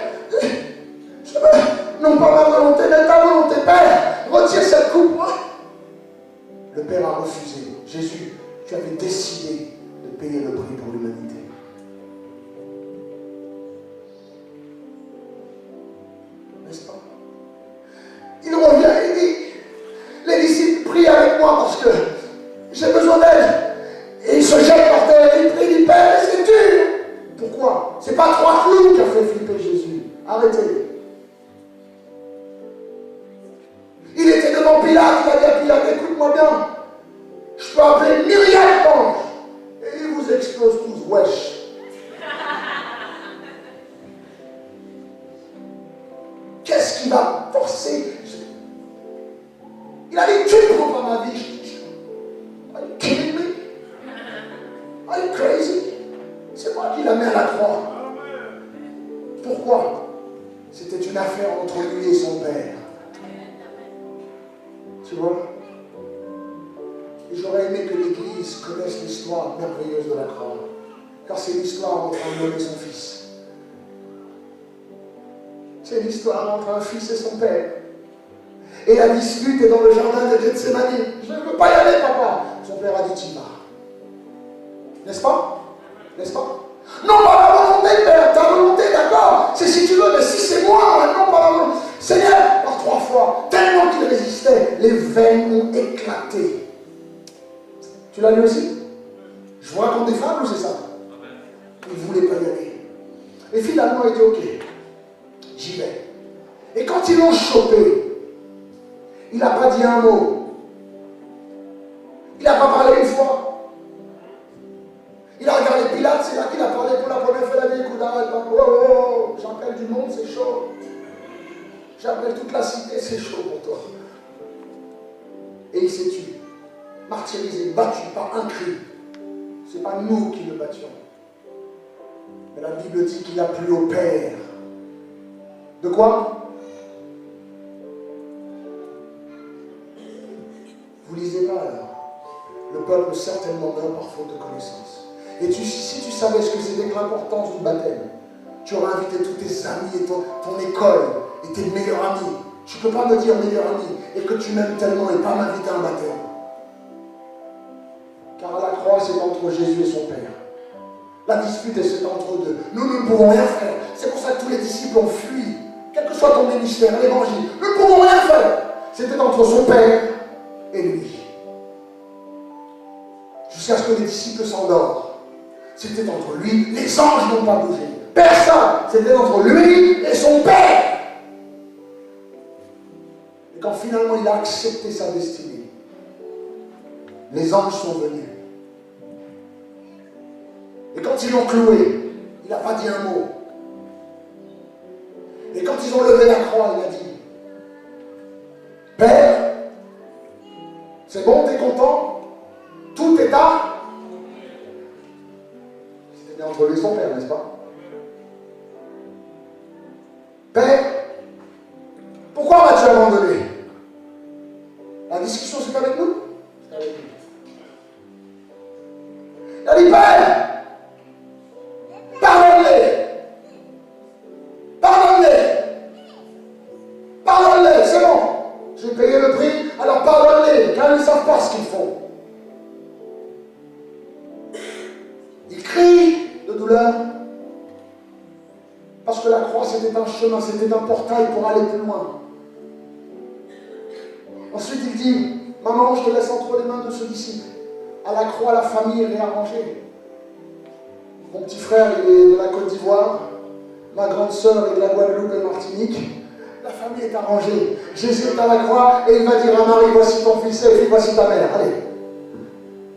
Non pas ma volonté, mais ta volonté, Père. Retire cette coupe. Le Père a refusé. Jésus, tu avais décidé de payer le prix pour l'humanité. N'est-ce pas? Il revient et dit, les disciples prient avec moi parce que j'ai besoin d'aide. Et il se jette par terre, il prie, il dit, Père, c'est dur. Pourquoi? C'est pas 3 clous qui a fait flipper Jésus. Arrêtez. Il était devant Pilate, il a dit à Pilate, écoute-moi bien, je peux appeler myriades d'anges. Et ils vous explosent tous, wesh. Qu'est-ce qui va forcer? Il a dit, tu ne prends pas ma vie. Are you kidding me? Are you crazy? C'est moi qui la mets à la croix. Pourquoi? C'était une affaire entre lui et son père. Tu vois? Et j'aurais aimé que l'Église connaisse l'histoire merveilleuse de la croix. Car c'est l'histoire entre un homme et son fils. C'est l'histoire entre un fils et son père. Et la dispute est dans le jardin de Gethsémani. Je ne veux pas y aller, papa. Son père a dit, tu vas. N'est-ce pas? N'est-ce pas? Non, pas ma volonté, Père. Ta volonté, d'accord. C'est si tu veux, mais si c'est moi, non, pas ma volonté. Seigneur, par 3 fois, tellement qu'il résistait, les veines ont éclaté. Tu l'as lu aussi? Je vous raconte des fables ou c'est ça? Il ne voulait pas y aller. Et finalement, il dit, ok, j'y vais. Et quand ils l'ont chopé, il n'a pas dit un mot. Il n'a pas parlé une fois. Il a regardé Pilate, c'est là qu'il a parlé pour la première fois. Il a dit, écoute, arrête, oh, j'appelle du monde, c'est chaud. J'appelle toute la cité, c'est chaud pour toi. Et il s'est tué, martyrisé, battu par un cri. Ce n'est pas nous qui le battions. Mais la Bible dit qu'il a plu au Père. De quoi? Vous lisez pas alors. Le peuple certainement meurt par faute de connaissance. Et si tu savais ce que c'était que l'importance du baptême, tu aurais invité tous tes amis et ton école et tes meilleurs amis. Tu ne peux pas me dire meilleur ami et que tu m'aimes tellement et pas m'inviter à un baptême. Car à la croix, c'est entre Jésus et son Père. La dispute, c'est entre eux deux. Nous ne pouvons rien faire. C'est pour ça que tous les disciples ont fui. Quel que soit ton ministère, l'évangile, nous ne pouvons rien faire. C'était entre son Père et lui. Jusqu'à ce que les disciples s'endorment. C'était entre lui, les anges n'ont pas bougé. Personne. C'était entre lui et son Père. Et quand finalement il a accepté sa destinée, les anges sont venus. Et quand ils l'ont cloué, il n'a pas dit un mot. Et quand ils ont levé la croix, il a dit, Père, c'est bon, t'es content? Tout est à. C'était bien entre lui et son Père, n'est-ce pas? Père, pourquoi m'as-tu abandonné? La discussion, c'est avec nous? C'est avec nous. Il a dit, Père, pardonne-les. Pardonne-les. Pardonne-les, c'est bon. J'ai payé le prix, alors pardonne-les, car ils ne savent pas ce qu'ils font. Ils crient de douleur. Parce que la croix, c'était un chemin, c'était un portail pour aller plus loin. Ensuite, il dit, maman, je te laisse entre les mains de ce disciple. À la croix, la famille est réarrangée. Mon petit frère, il est de la Côte d'Ivoire. Ma grande sœur est de la Guadeloupe et Martinique. La famille est arrangée. Jésus est à la croix et il va dire à Marie, voici ton fils et voici ta mère. Allez.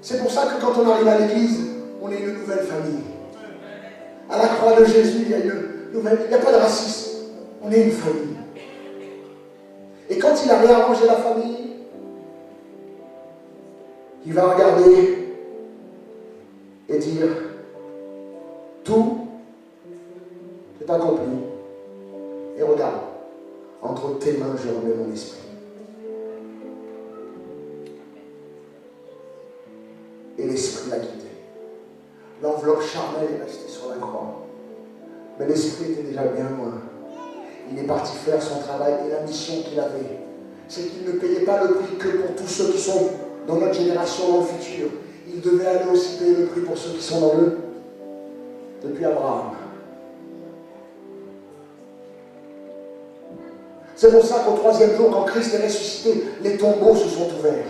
C'est pour ça que quand on arrive à l'église, on est une nouvelle famille. À la croix de Jésus, il y a une nouvelle, il n'y a pas de racisme. On est une famille. Et quand il a réarrangé la famille, Il va regarder et dire, tout est accompli. Et regarde, entre tes mains, je remets mon esprit. Et l'esprit l'a quitté. L'enveloppe charnelle est restée sur la croix. Mais l'esprit était déjà bien loin. Il est parti faire son travail et la mission qu'il avait, c'est qu'il ne payait pas le prix que pour tous ceux qui sont dans notre génération, dans le futur. Il devait aller aussi payer le prix pour ceux qui sont dans eux depuis Abraham. C'est pour ça qu'au troisième jour, quand Christ est ressuscité, les tombeaux se sont ouverts.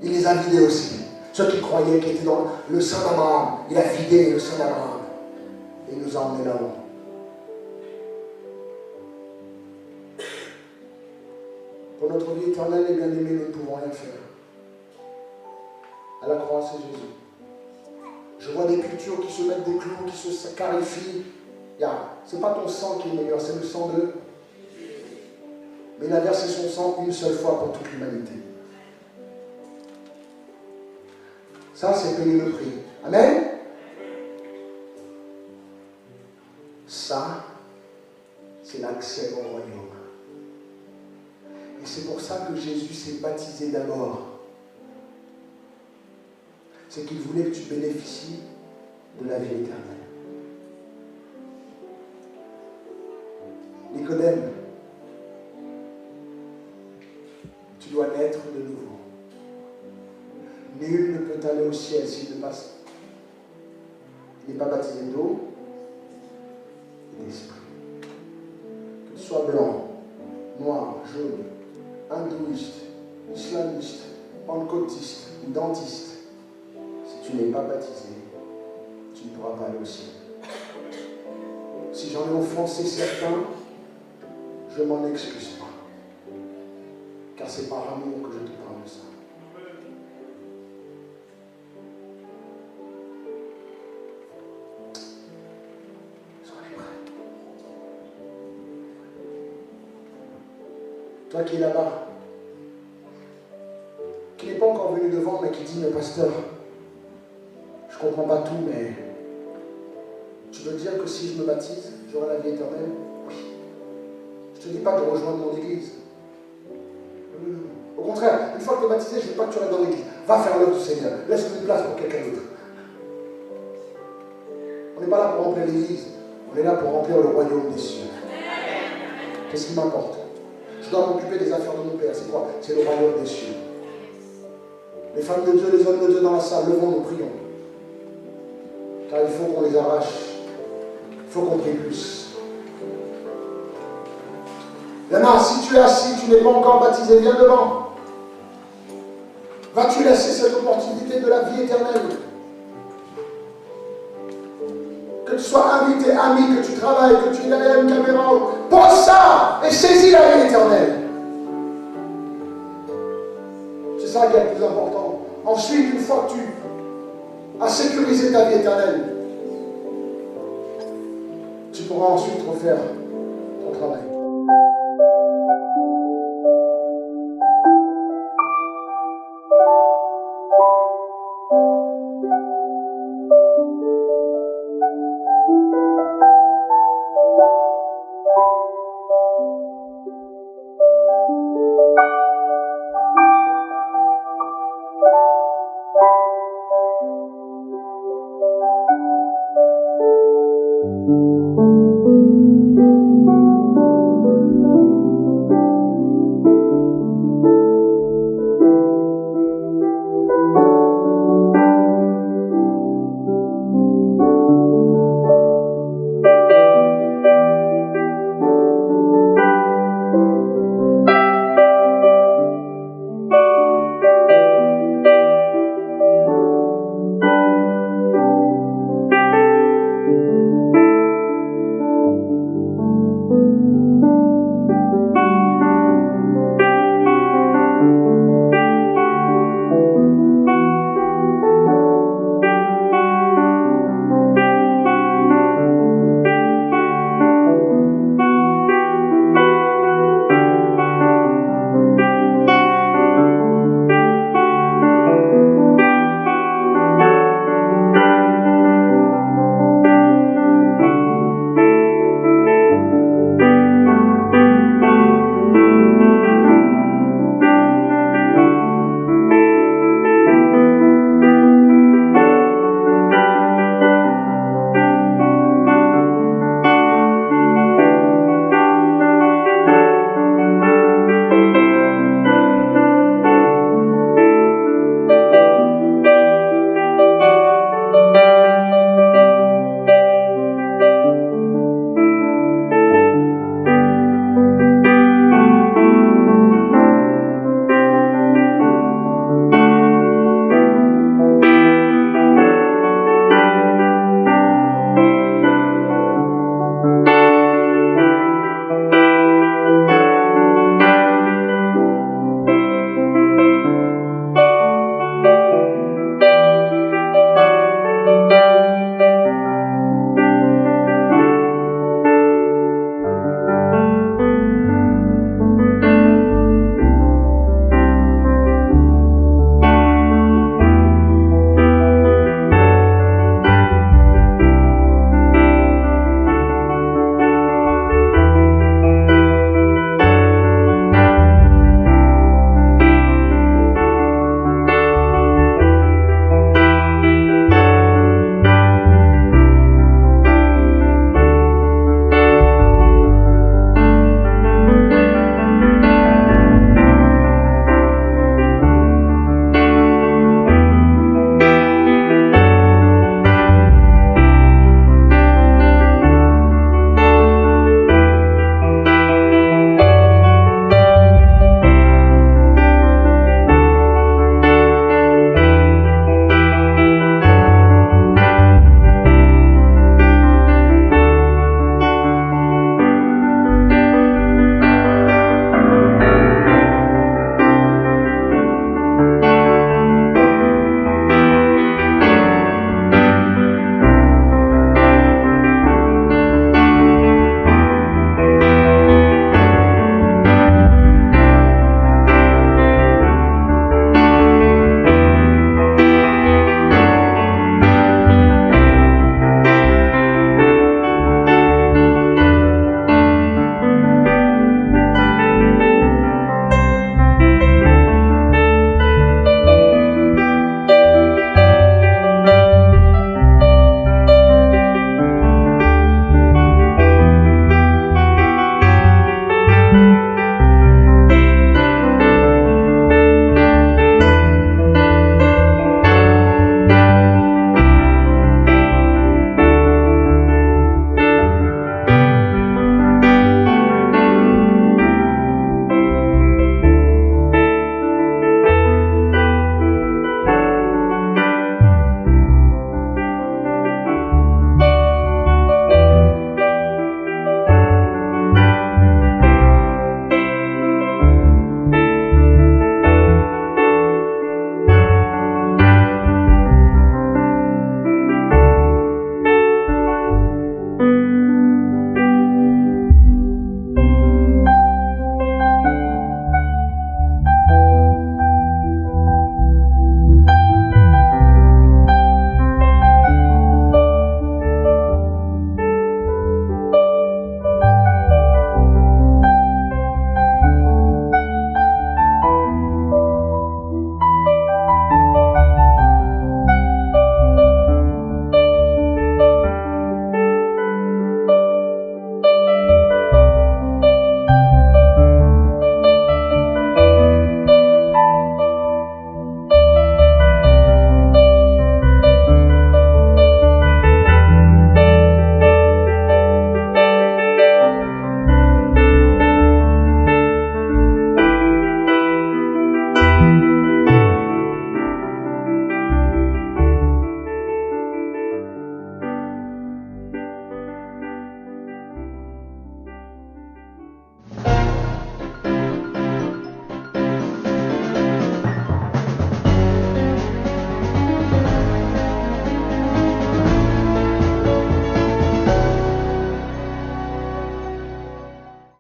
Il les a vidés aussi. Ceux qui croyaient, qui étaient dans le sein d'Abraham, il a vidé le sein d'Abraham. Et il nous a emmenés là-haut. Pour notre vie éternelle et bien-aimée, nous ne pouvons rien faire. À la croix, c'est Jésus. Je vois des cultures qui se mettent des clous, qui se clarifient. Ce n'est pas ton sang qui est meilleur, c'est le sang de... Mais il a versé son sang une seule fois pour toute l'humanité. Ça, c'est payer le prix. Amen. Ça, c'est l'accès au royaume. Et c'est pour ça que Jésus s'est baptisé d'abord. C'est qu'il voulait que tu bénéficies de la vie éternelle. Nicodème, tu dois naître de nouveau. Nul ne peut aller au ciel s'il ne passe. Il n'est pas baptisé d'eau et d'esprit. Que tu sois blanc, noir, jaune, hindouiste, islamiste, pentecôtiste, dentiste, si tu n'es pas baptisé, tu ne pourras pas aller au ciel. Si j'en ai offensé certains, je m'en excuse pas. Car c'est par amour que je te parle de ça. Soyez prêts. Toi qui es là-bas, qui n'est pas encore venu devant, mais qui dit, mais pasteur, je ne comprends pas tout, mais tu veux dire que si je me baptise, j'aurai la vie éternelle? Oui. Je ne te dis pas de rejoindre mon église. Au contraire, une fois que tu es baptisé, je ne veux pas que tu restes dans l'église. Va faire l'œuvre du Seigneur. Laisse une place pour quelqu'un d'autre. On n'est pas là pour remplir l'église. On est là pour remplir le royaume des cieux. Qu'est-ce qui m'importe? Je dois m'occuper des affaires de mon Père. C'est quoi? C'est le royaume des cieux. Les femmes de Dieu, les hommes de Dieu dans la salle, levons-nous, prions. Car il faut qu'on les arrache. Il faut qu'on prie plus. Maintenant, si tu es assis, tu n'es pas encore baptisé, viens devant. Vas-tu laisser cette opportunité de la vie éternelle? Que tu sois invité, ami, que tu travailles, que tu aies derrière une caméra, pose ça et saisis la vie éternelle. C'est ça qui est le plus important. Ensuite, une fois que tu as sécurisé ta vie éternelle, tu pourras ensuite refaire ton travail.